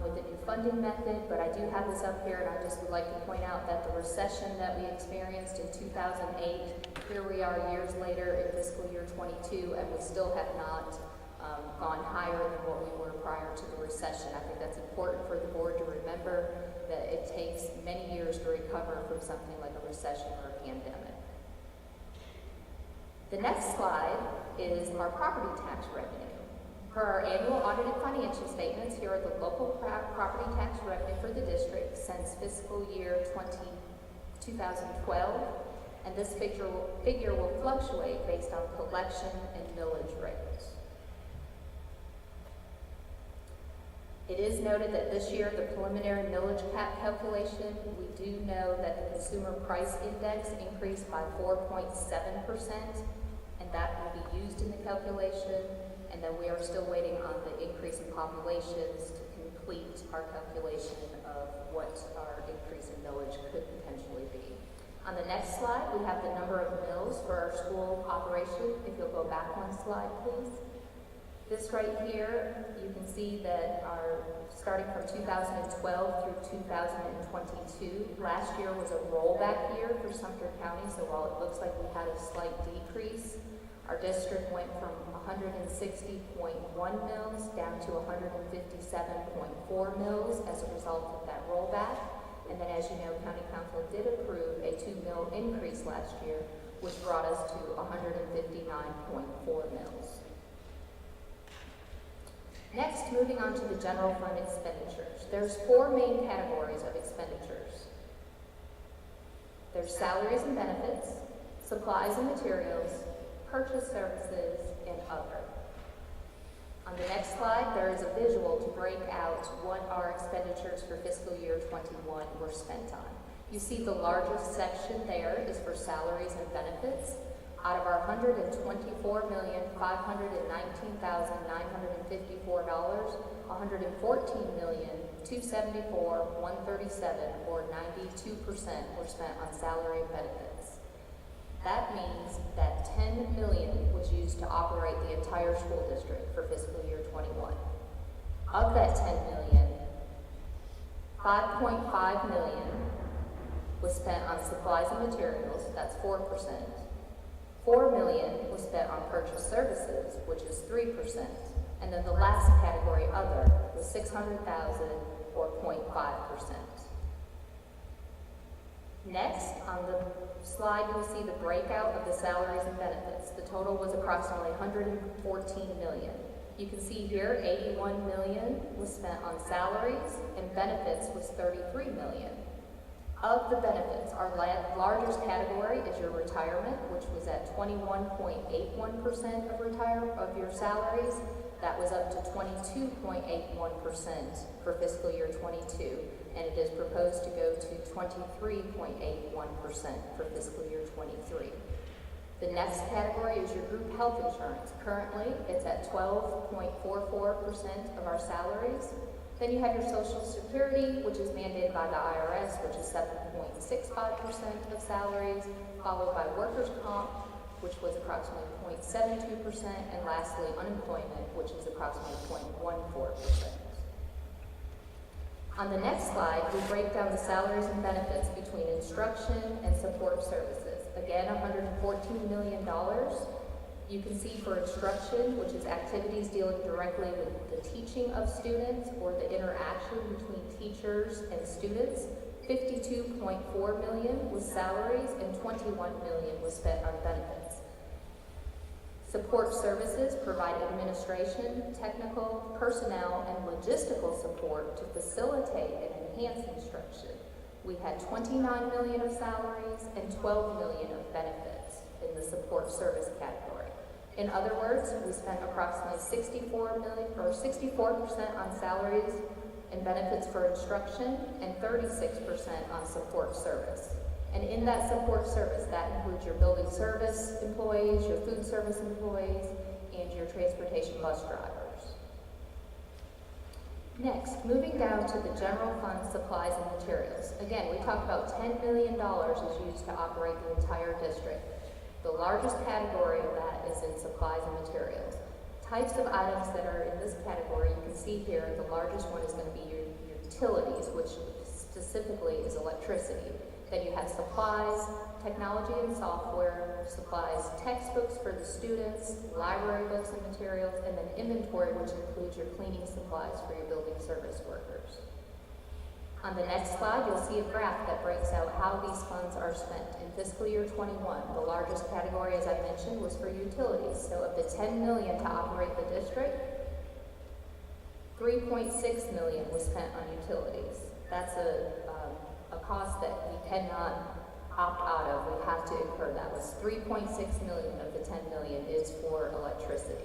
with the new funding method, but I do have this up here, and I just would like to point out that the recession that we experienced in 2008, here we are years later in fiscal year 22, and we still have not gone higher than what we were prior to the recession. I think that's important for the board to remember, that it takes many years to recover from something like a recession or a pandemic. The next slide is our property tax revenue. For our annual audited financial statements, here are the local property tax revenue for the district since fiscal year 2012, and this figure will fluctuate based on collection and millage rates. It is noted that this year, the preliminary millage cap calculation, we do know that the consumer price index increased by 4.7%, and that will be used in the calculation, and then we are still waiting on the increase in populations to complete our calculation of what our increase in millage could potentially be. On the next slide, we have the number of mills for our school operation. If you'll go back one slide, please. This right here, you can see that starting from 2012 through 2022, last year was a rollback year for Sumter County, so while it looks like we had a slight decrease, our district went from 160.1 mills down to 157.4 mills as a result of that rollback. And then, as you know, County Council did approve a 2 mill increase last year, which brought us to 159.4 mills. Next, moving on to the general fund expenditures. There's 4 main categories of expenditures. There's salaries and benefits, supplies and materials, purchase services, and other. On the next slide, there is a visual to break out what our expenditures for fiscal year 21 were spent on. You see the largest section there is for salaries and benefits. Out of our $124,519,954, $114,274,137, or 92% were spent on salary and benefits. That means that $10 million was used to operate the entire school district for fiscal year 21. Of that $10 million, $5.5 million was spent on supplies and materials, that's 4%. $4 million was spent on purchase services, which is 3%. And then the last category, other, was $600,000 or 0.5%. Next, on the slide, you'll see the breakout of the salaries and benefits. The total was approximately $114 million. You can see here, $81 million was spent on salaries, and benefits was $33 million. Of the benefits, our largest category is your retirement, which was at 21.81% of your salaries. That was up to 22.81% for fiscal year 22, and it is proposed to go to 23.81% for fiscal year 23. The next category is your group health insurance. Currently, it's at 12.44% of our salaries. Then you have your Social Security, which is mandated by the IRS, which is 7.65% of salaries, followed by workers' comp, which was approximately 0.72%, and lastly, unemployment, which is approximately 0.14%. On the next slide, we break down the salaries and benefits between instruction and support services. Again, $114 million. You can see for instruction, which is activities dealing directly with the teaching of students or the interaction between teachers and students, $52.4 million was salaries and $21 million was spent on benefits. Support services provide administration, technical, personnel, and logistical support to facilitate and enhance instruction. We had $29 million of salaries and $12 million of benefits in the support service category. In other words, we spent approximately 64% on salaries and benefits for instruction and 36% on support service. And in that support service, that includes your building service employees, your food service employees, and your transportation bus drivers. Next, moving down to the general fund supplies and materials. Again, we talked about $10 million is used to operate the entire district. The largest category of that is in supplies and materials. Types of items that are in this category, you can see here, the largest one is going to be your utilities, which specifically is electricity. Then you have supplies, technology and software, supplies, textbooks for the students, library books and materials, and then inventory, which includes your cleaning supplies for your building service workers. On the next slide, you'll see a graph that breaks out how these funds are spent. In fiscal year 21, the largest category, as I mentioned, was for utilities. So of the $10 million to operate the district, $3.6 million was spent on utilities. That's a cost that we cannot opt out of. We have to incur. That was $3.6 million of the $10 million is for electricity.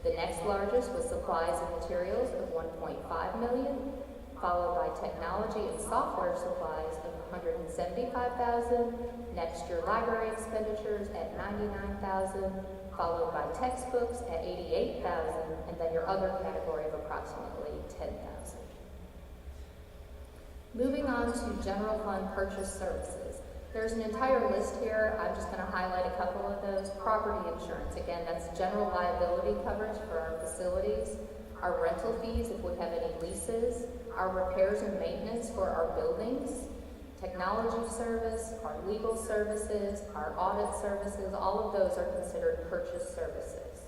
The next largest was supplies and materials of $1.5 million, followed by technology and software supplies of $175,000. Next, your library expenditures at $99,000, followed by textbooks at $88,000, and then your other category of approximately $10,000. Moving on to general fund purchase services. There's an entire list here. I'm just going to highlight a couple of those. Property insurance, again, that's general liability coverage for our facilities. Our rental fees, if we have any leases. Our repairs and maintenance for our buildings. Technology service, our legal services, our audit services, all of those are considered purchase services.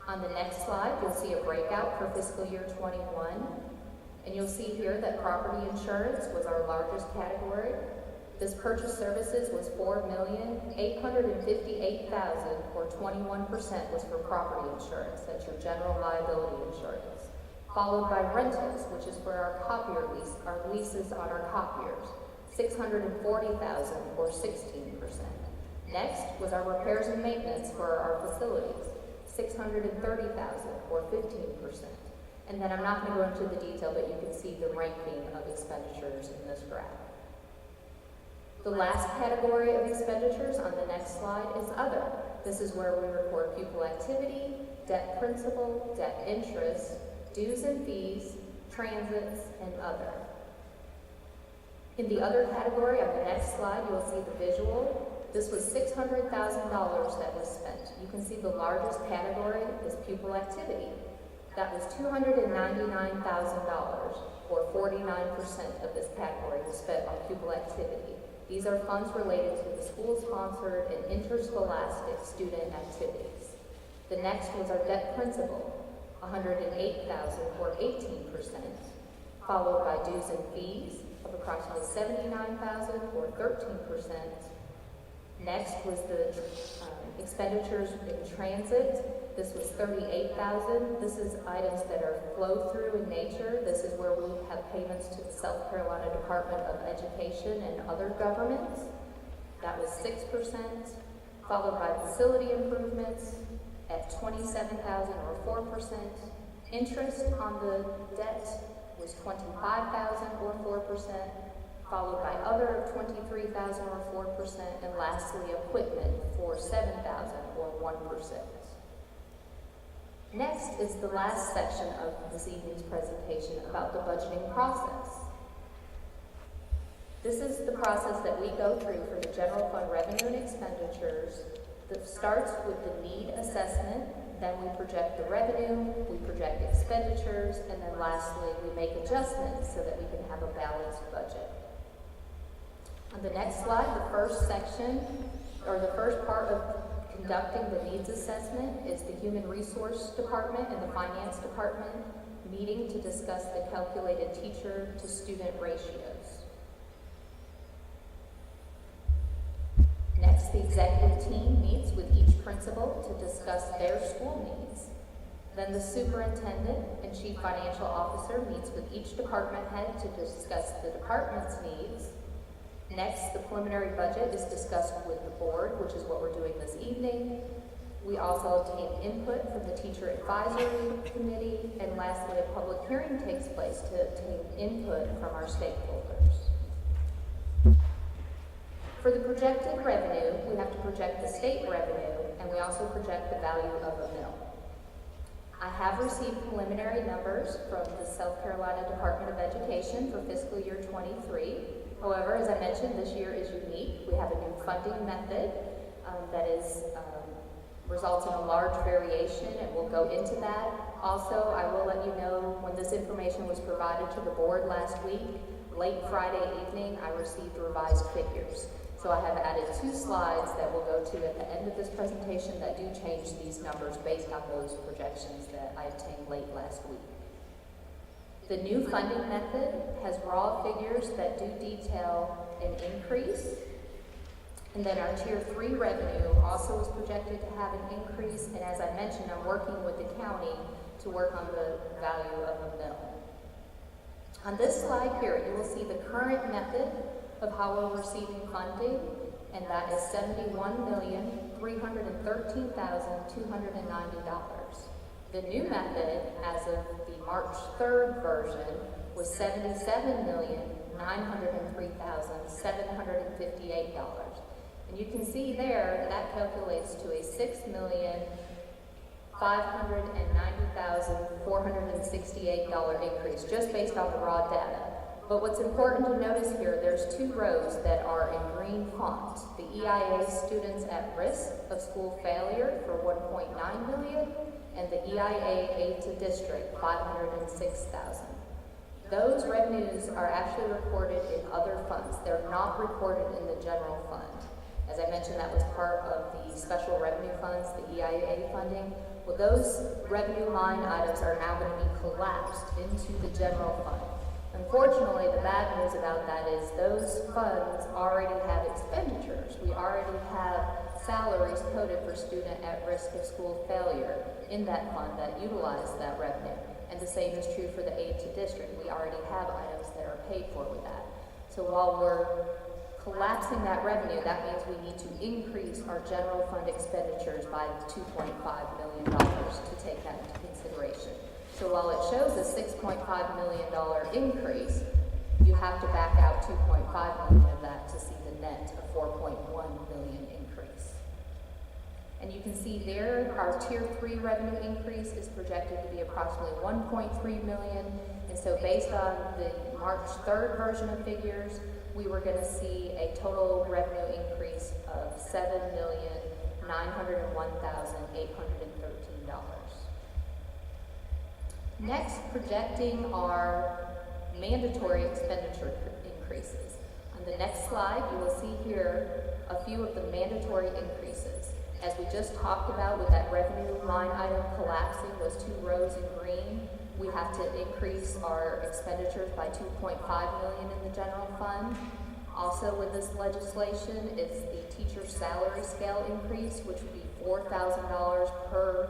On the next slide, you'll see a breakout for fiscal year 21. And you'll see here that property insurance was our largest category. This purchase services was $4,858,000, or 21% was for property insurance. That's your general liability insurance. Followed by rentals, which is for our copier lease, our leases on our copiers, $640,000, or 16%. Next was our repairs and maintenance for our facilities, $630,000, or 15%. And then I'm not going to go into the detail, but you can see the ranking of expenditures in this graph. The last category of expenditures on the next slide is other. This is where we record pupil activity, debt principal, debt interest, dues and fees, transits, and other. In the other category on the next slide, you'll see the visual. This was $600,000 that was spent. You can see the largest category is pupil activity. That was $299,000, or 49% of this category was spent on pupil activity. These are funds related to the school-sponsored and interscholastic student activities. The next was our debt principal, $108,000, or 18%, followed by dues and fees of approximately $79,000, or 13%. Next was the expenditures in transit. This was $38,000. This is items that are flow-through in nature. This is where we have payments to the South Carolina Department of Education and other governments. That was 6%, followed by facility improvements at $27,000, or 4%. Interest on the debt was $25,000, or 4%, followed by other of $23,000, or 4%, and lastly, equipment for $7,000, or 1%. Next is the last section of this evening's presentation about the budgeting process. This is the process that we go through for the general fund revenue and expenditures that starts with the need assessment, then we project the revenue, we project expenditures, and then lastly, we make adjustments so that we can have a balanced budget. On the next slide, the first section, or the first part of conducting the needs assessment is the Human Resource Department and the Finance Department meeting to discuss the calculated teacher-to-student ratios. Next, the executive team meets with each principal to discuss their school needs. Then the superintendent and chief financial officer meets with each department head to discuss the department's needs. Next, the preliminary budget is discussed with the board, which is what we're doing this evening. We also obtain input from the Teacher Advisory Committee, and lastly, a public hearing takes place to obtain input from our stakeholders. For the projected revenue, we have to project the state revenue, and we also project the value of a mill. I have received preliminary numbers from the South Carolina Department of Education for fiscal year 23. However, as I mentioned, this year is unique. We have a new funding method that results in a large variation, and we'll go into that. Also, I will let you know when this information was provided to the board last week, late Friday evening, I received revised figures. So I have added 2 slides that we'll go to at the end of this presentation that do change these numbers based on those projections that I obtained late last week. The new funding method has raw figures that do detail an increase. And then our Tier 3 revenue also is projected to have an increase. And as I mentioned, I'm working with the county to work on the value of a mill. On this slide here, you will see the current method of how we're receiving funding, and that is $71,313,290. The new method, as of the March 3rd version, was $77,903,758. And you can see there that calculates to a $6,590,468 increase just based on the raw data. But what's important to notice here, there's 2 rows that are in green font. The EIA students at risk of school failure for $1.9 million and the EIA aid to district, $506,000. Those revenues are actually recorded in other funds. They're not recorded in the general fund. As I mentioned, that was part of the special revenue funds, the EIA funding. Well, those revenue line items are now going to be collapsed into the general fund. Unfortunately, the bad news about that is those funds already have expenditures. We already have salaries coded for student at risk of school failure in that fund that utilize that revenue. And the same is true for the aid to district. We already have items that are paid for with that. So while we're collapsing that revenue, that means we need to increase our general fund expenditures by $2.5 million to take that into consideration. So while it shows a $6.5 million increase, you have to back out $2.5 million of that to see the net of $4.1 million increase. And you can see there our Tier 3 revenue increase is projected to be approximately $1.3 million. And so based on the March 3rd version of figures, we were going to see a total revenue increase of $7,901,813. Next, projecting our mandatory expenditure increases. On the next slide, you will see here a few of the mandatory increases. As we just talked about with that revenue line item collapsing, those 2 rows in green, we have to increase our expenditures by $2.5 million in the general fund. Also with this legislation is the teacher salary scale increase, which would be $4,000 per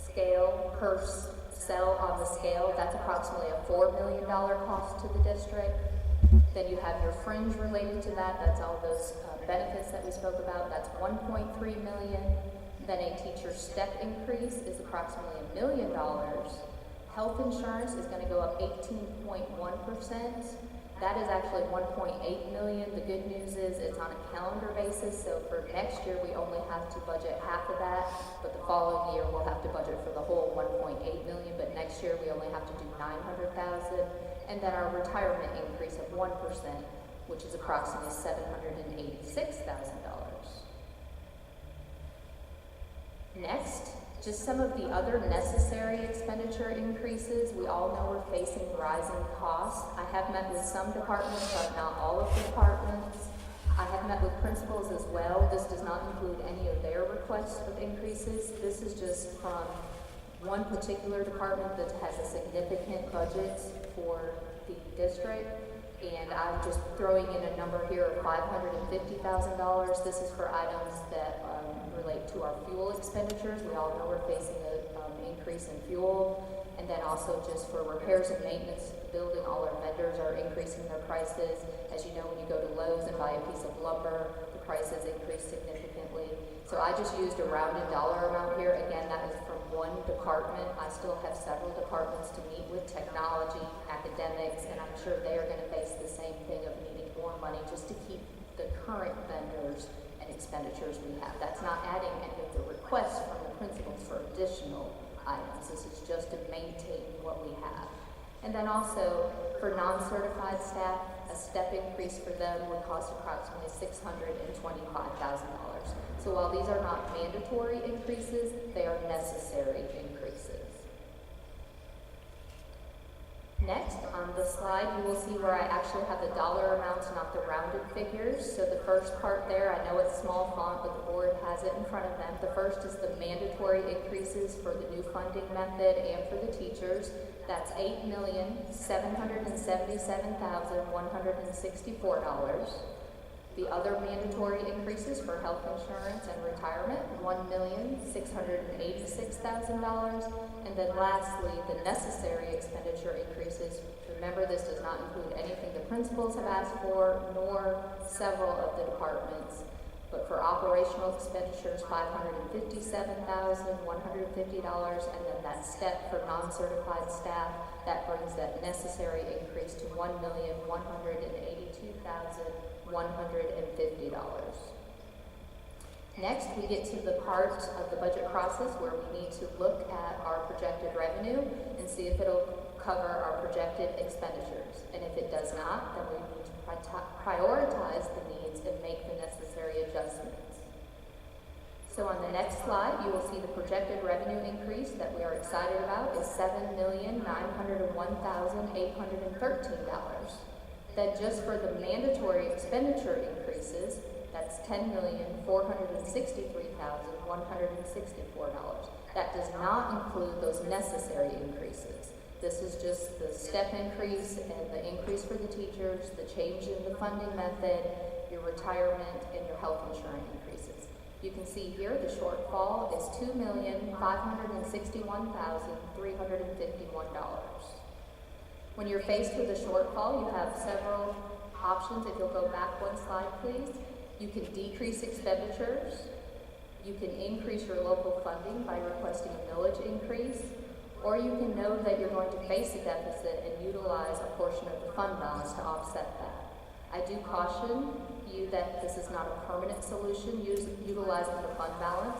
scale, per cell on the scale. That's approximately a $4 million cost to the district. Then you have your fringe related to that. That's all those benefits that we spoke about. That's $1.3 million. Then a teacher step increase is approximately $1 million. Health insurance is going to go up 18.1%. That is actually $1.8 million. The good news is it's on a calendar basis, so for next year we only have to budget half of that, but the following year we'll have to budget for the whole $1.8 million, but next year we only have to do $900,000. And then our retirement increase of 1%, which is approximately $786,000. Next, just some of the other necessary expenditure increases. We all know we're facing rising costs. I have met with some departments, but not all of the departments. I have met with principals as well. This does not include any of their requests of increases. This is just from one particular department that has a significant budget for the district. And I'm just throwing in a number here of $550,000. This is for items that relate to our fuel expenditures. We all know we're facing an increase in fuel. And then also just for repairs and maintenance of the building, all our vendors are increasing their prices. As you know, when you go to Lowe's and buy a piece of lumber, the prices increase significantly. So I just used a rounded dollar amount here. Again, that is from one department. I still have several departments to meet with, technology, academics, and I'm sure they are going to face the same thing of needing more money just to keep the current vendors and expenditures we have. That's not adding any of the requests from the principals for additional items. This is just to maintain what we have. And then also for non-certified staff, a step increase for them would cost approximately $625,000. So while these are not mandatory increases, they are necessary increases. Next, on the slide, you will see where I actually have the dollar amounts, not the rounded figures. So the first part there, I know it's small font, but the board has it in front of them. The first is the mandatory increases for the new funding method and for the teachers. That's $8,777,164. The other mandatory increases for health insurance and retirement, $1,686,000. And then lastly, the necessary expenditure increases. Remember, this does not include anything the principals have asked for, nor several of the departments. But for operational expenditures, $557,150, and then that step for non-certified staff, that brings that necessary increase to $1,182,150. Next, we get to the part of the budget process where we need to look at our projected revenue and see if it'll cover our projected expenditures. And if it does not, then we need to prioritize the needs and make the necessary adjustments. So on the next slide, you will see the projected revenue increase that we are excited about is $7,901,813. Then just for the mandatory expenditure increases, that's $10,463,164. That does not include those necessary increases. This is just the step increase and the increase for the teachers, the change in the funding method, your retirement, and your health insurance increases. You can see here the shortfall is $2,561,351. When you're faced with a shortfall, you have several options. If you'll go back one slide, please. You can decrease expenditures. You can increase your local funding by requesting a millage increase. Or you can know that you're going to face a deficit and utilize a portion of the fund balance to offset that. I do caution you that this is not a permanent solution utilizing the fund balance.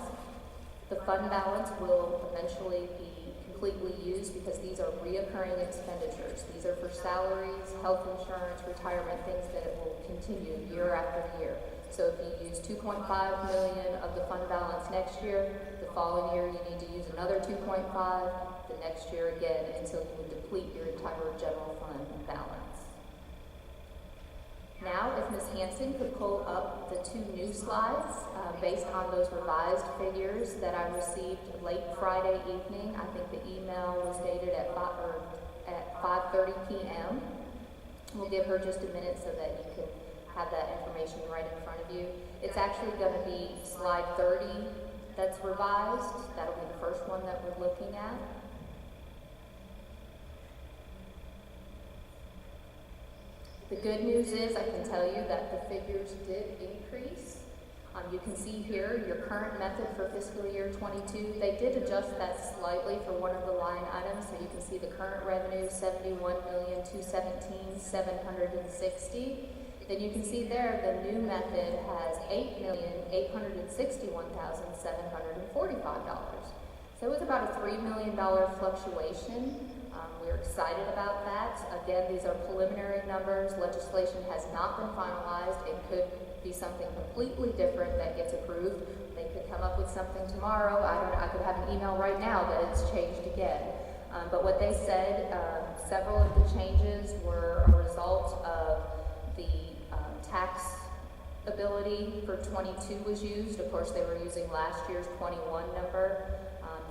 The fund balance will eventually be completely used because these are reoccurring expenditures. These are for salaries, health insurance, retirement, things that it will continue year after year. So if you use $2.5 million of the fund balance next year, the following year you need to use another 2.5, the next year again, until you would deplete your entire general fund balance. Now, if Ms. Hanson could pull up the two new slides based on those revised figures that I received late Friday evening. I think the email was dated at 5:30 p.m. We'll give her just a minute so that you can have that information right in front of you. It's actually going to be slide 30 that's revised. That'll be the first one that we're looking at. The good news is I can tell you that the figures did increase. You can see here your current method for fiscal year 22. They did adjust that slightly for one of the line items, so you can see the current revenue $71,217,760. Then you can see there the new method has $8,861,745. So it was about a $3 million fluctuation. We're excited about that. Again, these are preliminary numbers. Legislation has not been finalized. It could be something completely different that gets approved. They could come up with something tomorrow. I could have an email right now that it's changed again. But what they said, several of the changes were a result of the tax ability for 22 was used. Of course, they were using last year's 21 number.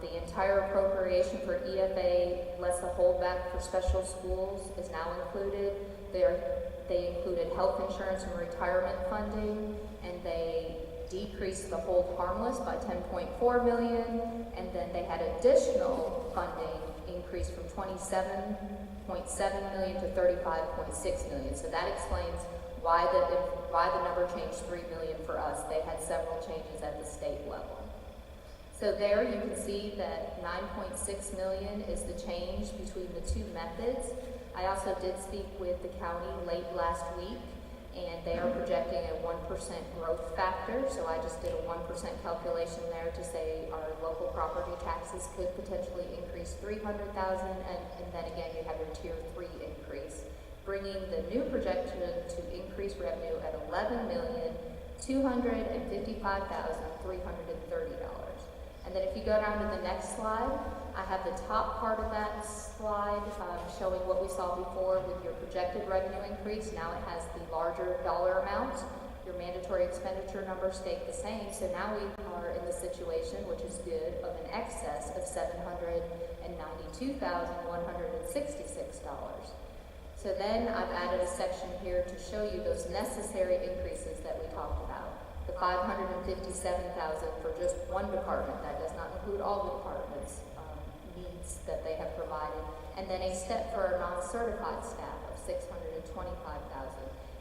The entire appropriation for EFA, less the holdback for special schools, is now included. They included health insurance and retirement funding, and they decreased the hold harmless by $10.4 million, and then they had additional funding increase from $27.7 million to $35.6 million. So that explains Why the number changed 3 million for us? They had several changes at the state level. So there you can see that 9.6 million is the change between the two methods. I also did speak with the county late last week, and they are projecting a 1% growth factor. So I just did a 1% calculation there to say our local property taxes could potentially increase 300,000, and then again you have your tier 3 increase, bringing the new projection to increase revenue at $11,255,330. And then if you go down to the next slide, I have the top part of that slide showing what we saw before with your projected revenue increase. Now it has the larger dollar amount. Your mandatory expenditure numbers stayed the same. So now we are in the situation, which is good, of an excess of $792,166. So then I've added a section here to show you those necessary increases that we talked about. The $557,000 for just one department, that does not include all the departments' needs that they have provided, and then a step for our non-certified staff of $625,000.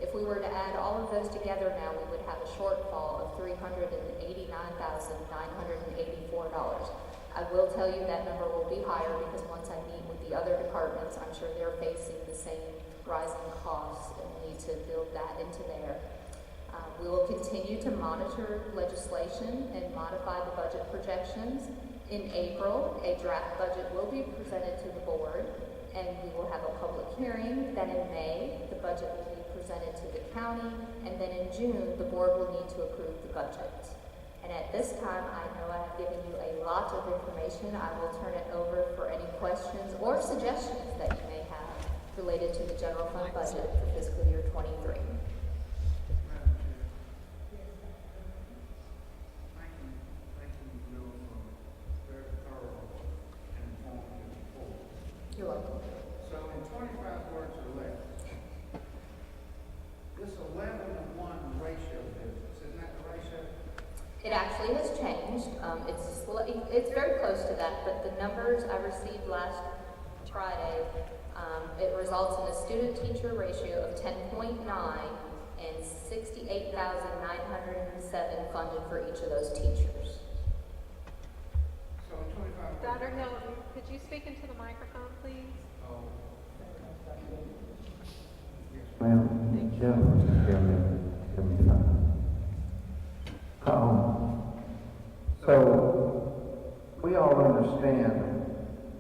If we were to add all of those together now, we would have a shortfall of $389,984. I will tell you that number will be higher because once I meet with the other departments, I'm sure they're facing the same rising costs and need to build that into there. We will continue to monitor legislation and modify the budget projections. In April, a draft budget will be presented to the board, and we will have a public hearing. Then in May, the budget will be presented to the county, and then in June, the board will need to approve the budget. And at this time, I know I have given you a lot of information. I will turn it over for any questions or suggestions that you may have related to the general fund budget for fiscal year 23. You're welcome. So in 25 words or less, this 11-to-1 ratio business, isn't that the ratio? It actually has changed. It's very close to that, but the numbers I received last Friday, it results in a student-teacher ratio of 10.9 and 68,907 funded for each of those teachers. So in 25 words. Dr. Hill, could you speak into the microphone, please? Ma'am, gentlemen, hear me fine. So we all understand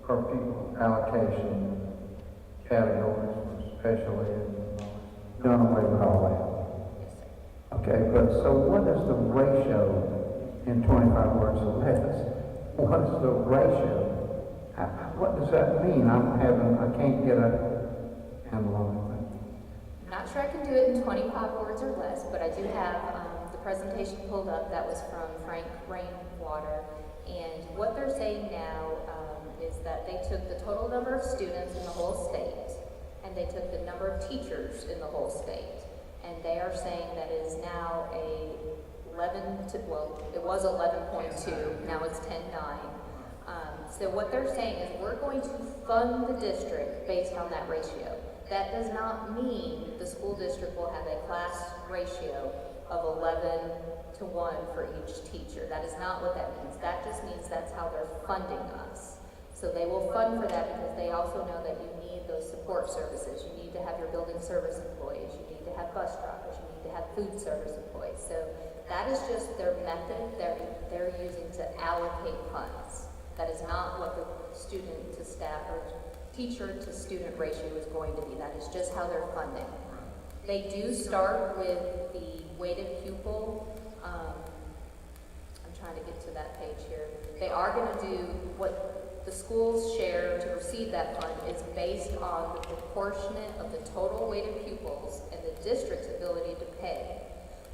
per pupil allocation categories for special ed, done away with all that. Okay, but so what is the ratio in 25 words or less? What is the ratio? What does that mean? I can't get a handle on it. I'm not sure I can do it in 25 words or less, but I do have the presentation pulled up that was from Frank Rainwater. And what they're saying now is that they took the total number of students in the whole state, and they took the number of teachers in the whole state. And they are saying that it is now it was 11.2, now it's 10.9. So what they're saying is we're going to fund the district based on that ratio. That does not mean the school district will have a class ratio of 11-to-1 for each teacher. That is not what that means. That just means that's how they're funding us. So they will fund for that because they also know that you need those support services. You need to have your building service employees. You need to have bus drivers. You need to have food service employees. So that is just their method they're using to allocate funds. That is not what the student to staff or teacher to student ratio is going to be. That is just how they're funding. They do start with the weighted pupil. I'm trying to get to that page here. They are going to do what the school's share to receive that fund is based on the proportionate of the total weighted pupils and the district's ability to pay.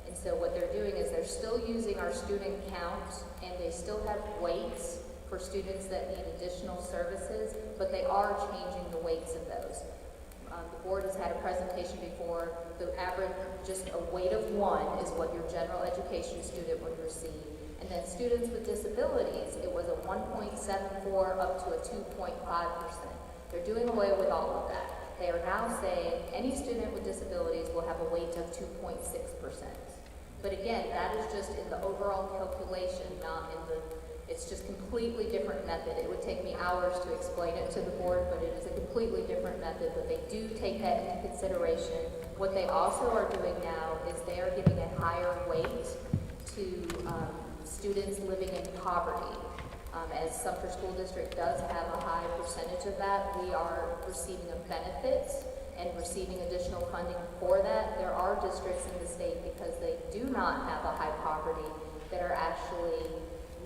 And so what they're doing is they're still using our student count, and they still have weights for students that need additional services, but they are changing the weights of those. The board has had a presentation before. The average, just a weight of 1 is what your general education student would receive. And then students with disabilities, it was a 1.74 up to a 2.5%. They're doing away with all of that. They are now saying any student with disabilities will have a weight of 2.6%. But again, that is just in the overall calculation, not in the, it's just completely different method. It would take me hours to explain it to the board, but it is a completely different method, but they do take that into consideration. What they also are doing now is they are giving a higher weight to students living in poverty. As Sumter School District does have a high percentage of that, we are receiving a benefit and receiving additional funding for that. There are districts in the state, because they do not have a high poverty, that are actually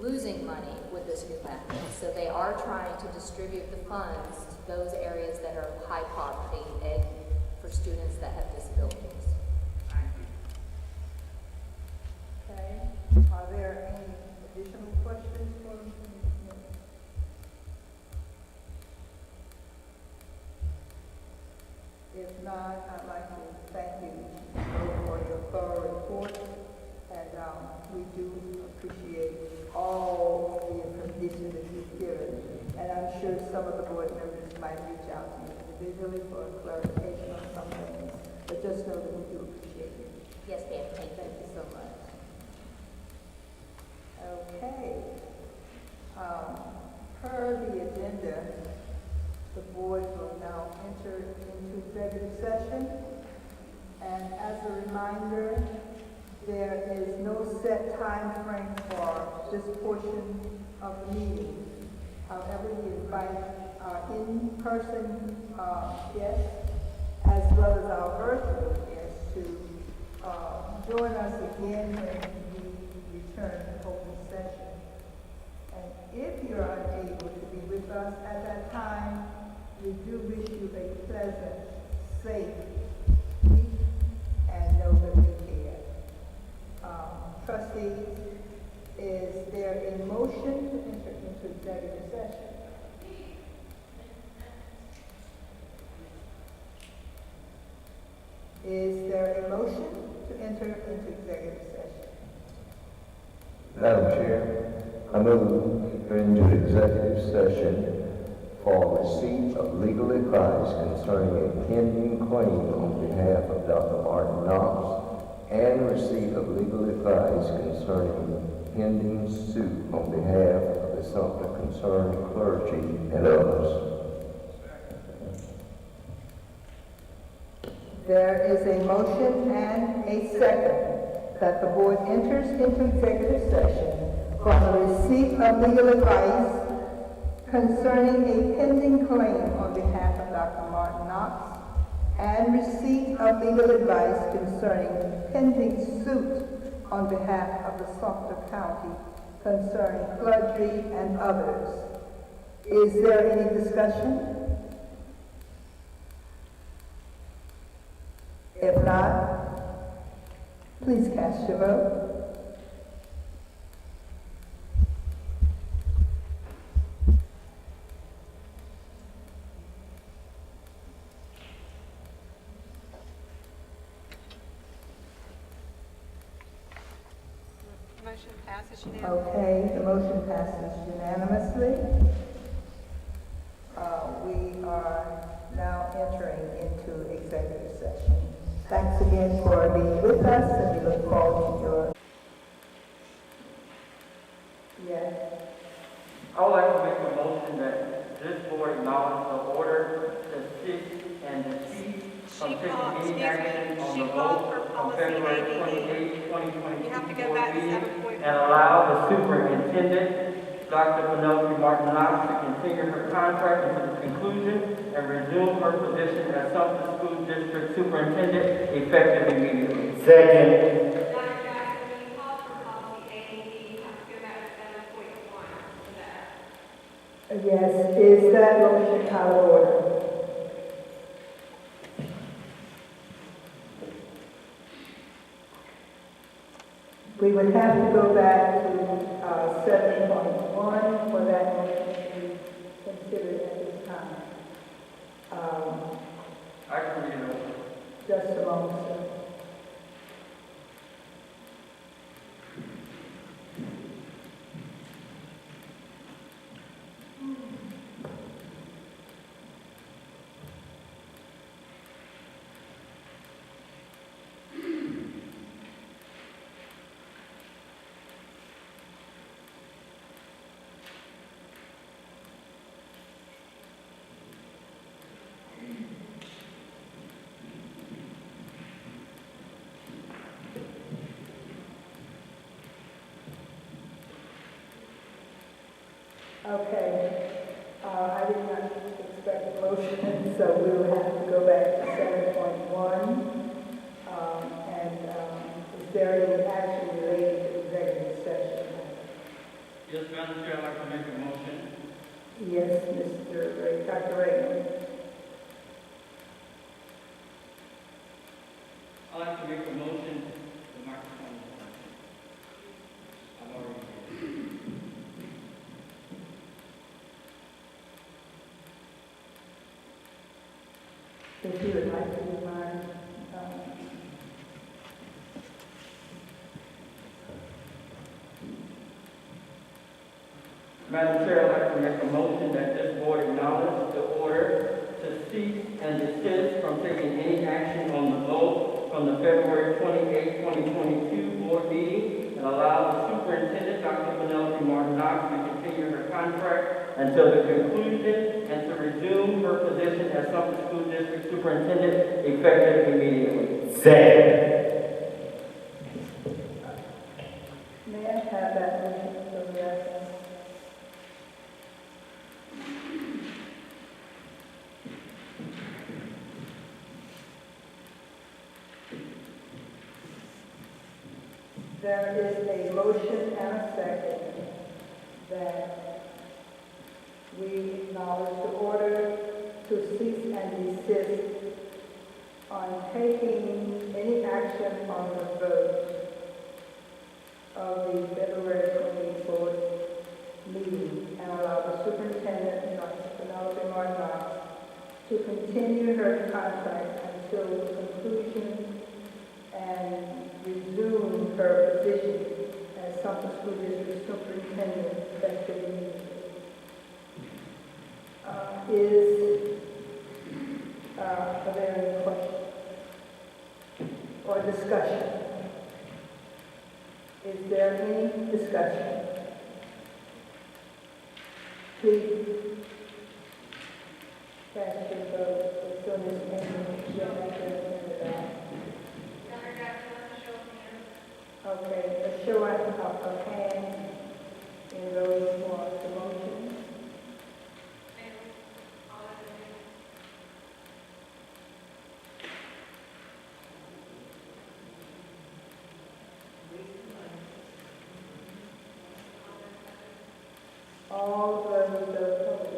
losing money with this new method. So they are trying to distribute the funds to those areas that are high poverty and for students that have disabilities. Okay, are there any additional questions for me? If not, I'd like to thank you for your thorough report, and we do appreciate all the information that you've given. And I'm sure some of the board members might reach out to you individually for clarification on some things, but just know that we do appreciate you. Yes, ma'am. Thank you. Thank you so much. Okay. Per the agenda, the board will now enter into executive session. And as a reminder, there is no set time frame for this portion of the meeting. However, we invite our in-person guests as well as our virtual guests to join us again when we return to open session. And if you're unable to be with us at that time, we do wish you a pleasant, safe week, and know that we care. Trustees, is there a motion to enter into executive session? Is there a motion to enter into executive session? Madam Chair, I move to enter into executive session for receipt of legal advice concerning a pending claim on behalf of Dr. Martin Knox and receipt of legal advice concerning pending suit on behalf of the Sumter concerned clergy and others. There is a motion and a second that the board enters into executive session for the receipt of legal advice concerning a pending claim on behalf of Dr. Martin Knox and receipt of legal advice concerning pending suit on behalf of the Sumter County concerning clergy and others. Is there any discussion? If not, please cast your vote. Motion passes unanimously. Okay, the motion passes unanimously. We are now entering into executive session. Thanks again for being with us, and we look forward to your... Yes. I would like to make a motion that this board acknowledge the order to sit and desist from taking any action on the vote on February 28, 2022 You have to go back to meeting 7.1. and allow the superintendent, Dr. Penelope Martin Knox, to continue her contract until the conclusion and resume her position as Sumter School District Superintendent effective immediately. Second. Dr. Jackson, when you call for policy A and B, you have to go back to 7.1 for that. Yes, is that motion out of order? We would have to go back to 7.1 for that motion to be considered at this time. I can read it over. Just a moment, sir. Okay, I did not expect a motion, so we will have to go back to 7.1. Is there any action related to executive session? Yes, Madam Chair, I'd like to make a motion. Yes, Dr. Reagan. I'd like to make a motion. The microphone is on. I've already made it. If you would like to do mine. Madam Chair, I'd like to make a motion that this board acknowledge the order to cease and desist from taking any action on the vote from the February 28, 2022 board meeting and allow the superintendent, Dr. Penelope Martin Knox, to continue her contract until the conclusion and to resume her position as Sumter School District Superintendent effective immediately. Second. May I have that motion from the record? There is a motion and a second that we acknowledge the order to cease and desist on taking any action on the vote of the February 24th meeting and allow the superintendent, Dr. Penelope Martin Knox, to continue her contract until the conclusion and resume her position as Sumter School District Superintendent effective immediately. Are there any questions or discussion? Is there any discussion? Please cast your vote as soon as you get that to out. Okay, a show of hands in those who want the motion. All those opposed.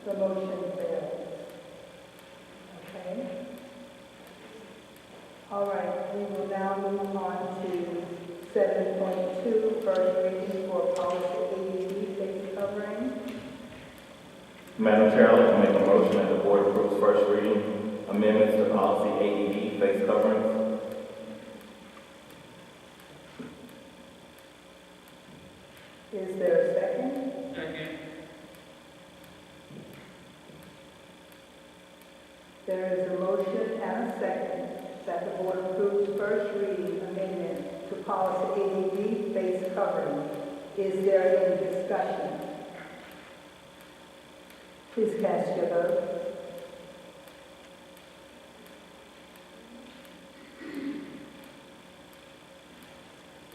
The motion fails. Okay. All right, we will now move on to 7.2, first reading for policy ADD face covering. Madam Chair, I'd like to make a motion that the board approves first reading amendments to policy ADD face coverings. Is there a second? Second. There is a motion and a second that the board approves first reading amendment to policy ADD face covering. Is there any discussion? Please cast your vote.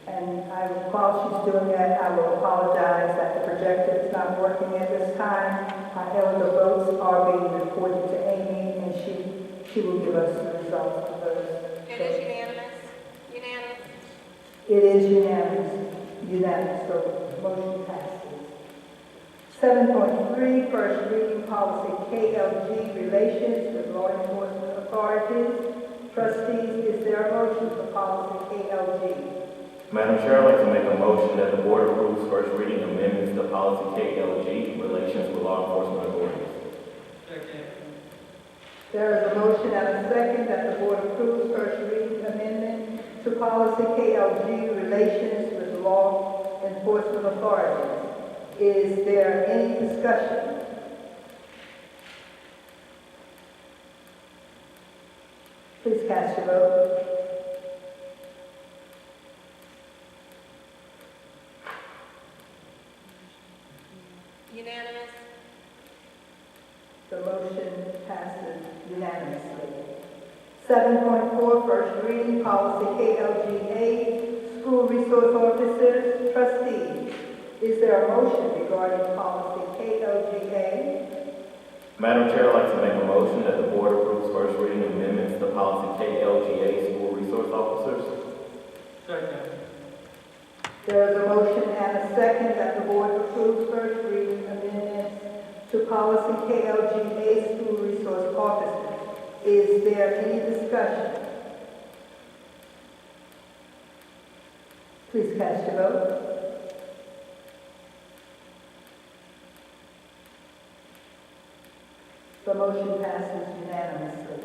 And while she's doing that, I will apologize that the projector is not working at this time. However, the votes are being reported to Amy, and she will give us the results of those. It is unanimous? Unanimous? It is unanimous, so the motion passes. 7.3, first reading policy KLG, relations with law enforcement authorities. Trustees, is there a motion for policy KLG? Madam Chair, I'd like to make a motion that the board approves first reading amendments to policy KLG, relations with law enforcement authorities. Second. There is a motion and a second that the board approves first reading amendment to policy KLG, relations with law enforcement authorities. Is there any discussion? Please cast your vote. Unanimous? The motion passes unanimously. 7.4, first reading, policy KLGA, school resource officers, trustees. Is there a motion regarding policy KLGA? Madam Chair, I'd like to make a motion that the board approves first reading amendments to policy KLGA, school resource officers. Second. There is a motion and a second that the board approves first reading amendments to policy KLGA, school resource officers. Is there any discussion? Please cast your vote. The motion passes unanimously.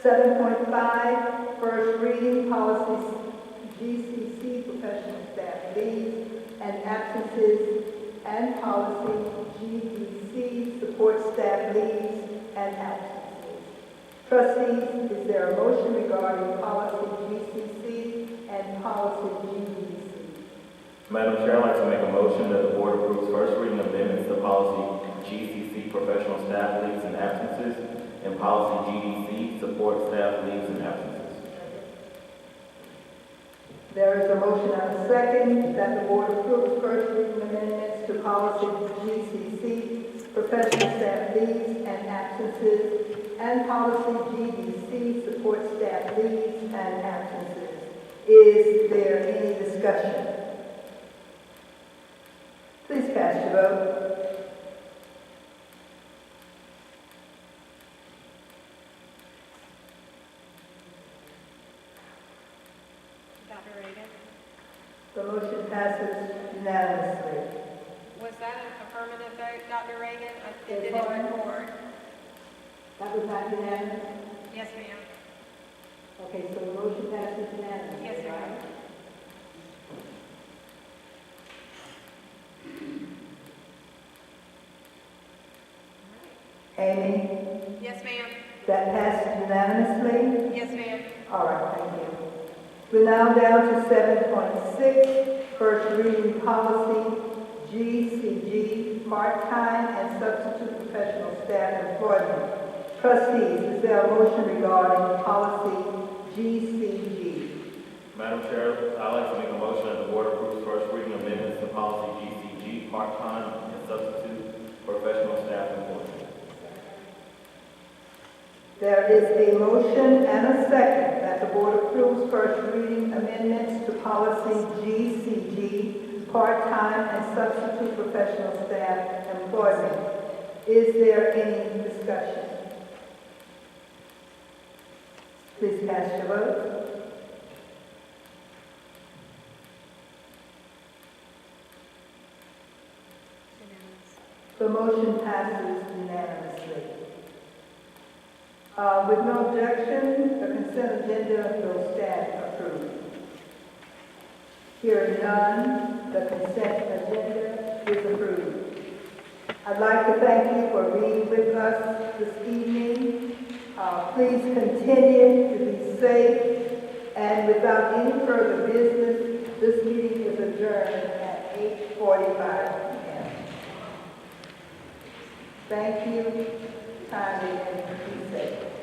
7.5, first reading, policies GCC, professional staff leaves and absences, and policy GDC, support staff leaves and absences. Trustees, is there a motion regarding policy GCC and policy GDC? Madam Chair, I'd like to make a motion that the board approves first reading amendments to policy GCC, professional staff leaves and absences, and policy GDC, support staff leaves and absences. There is a motion and a second that the board approves first reading amendments to policy GCC, professional staff leaves and absences, and policy GDC, support staff leaves and absences. Is there any discussion? Please cast your vote. Dr. Reagan? The motion passes unanimously. Was that an affirmative vote, Dr. Reagan? It Yes, didn't ma'am. record. That was not unanimous? Yes, ma'am. Okay, so the motion passes unanimously. Yes, ma'am. right? Amy, Yes, ma'am. that passed unanimously? Yes, ma'am. All right, thank you. We're now down to 7.6, first reading policy GCG, part-time and substitute professional staff employment. Trustees, is there a motion regarding policy GCG? Madam Chair, I'd like to make a motion that the board approves first reading amendments to policy GCG, part-time and substitute professional staff employment. There is a motion and a second that the board approves first reading amendments to policy GCG, part-time and substitute professional staff employment. Is there any discussion? Please cast your vote. The motion passes unanimously. With no objection, the consent agenda will stand approved. Hearing none, the consent agenda is approved. I'd like to thank you for being with us this evening. Please continue to be safe, and without any further business, this meeting is adjourned at 8:45 p.m. Thank you. Time is be safe.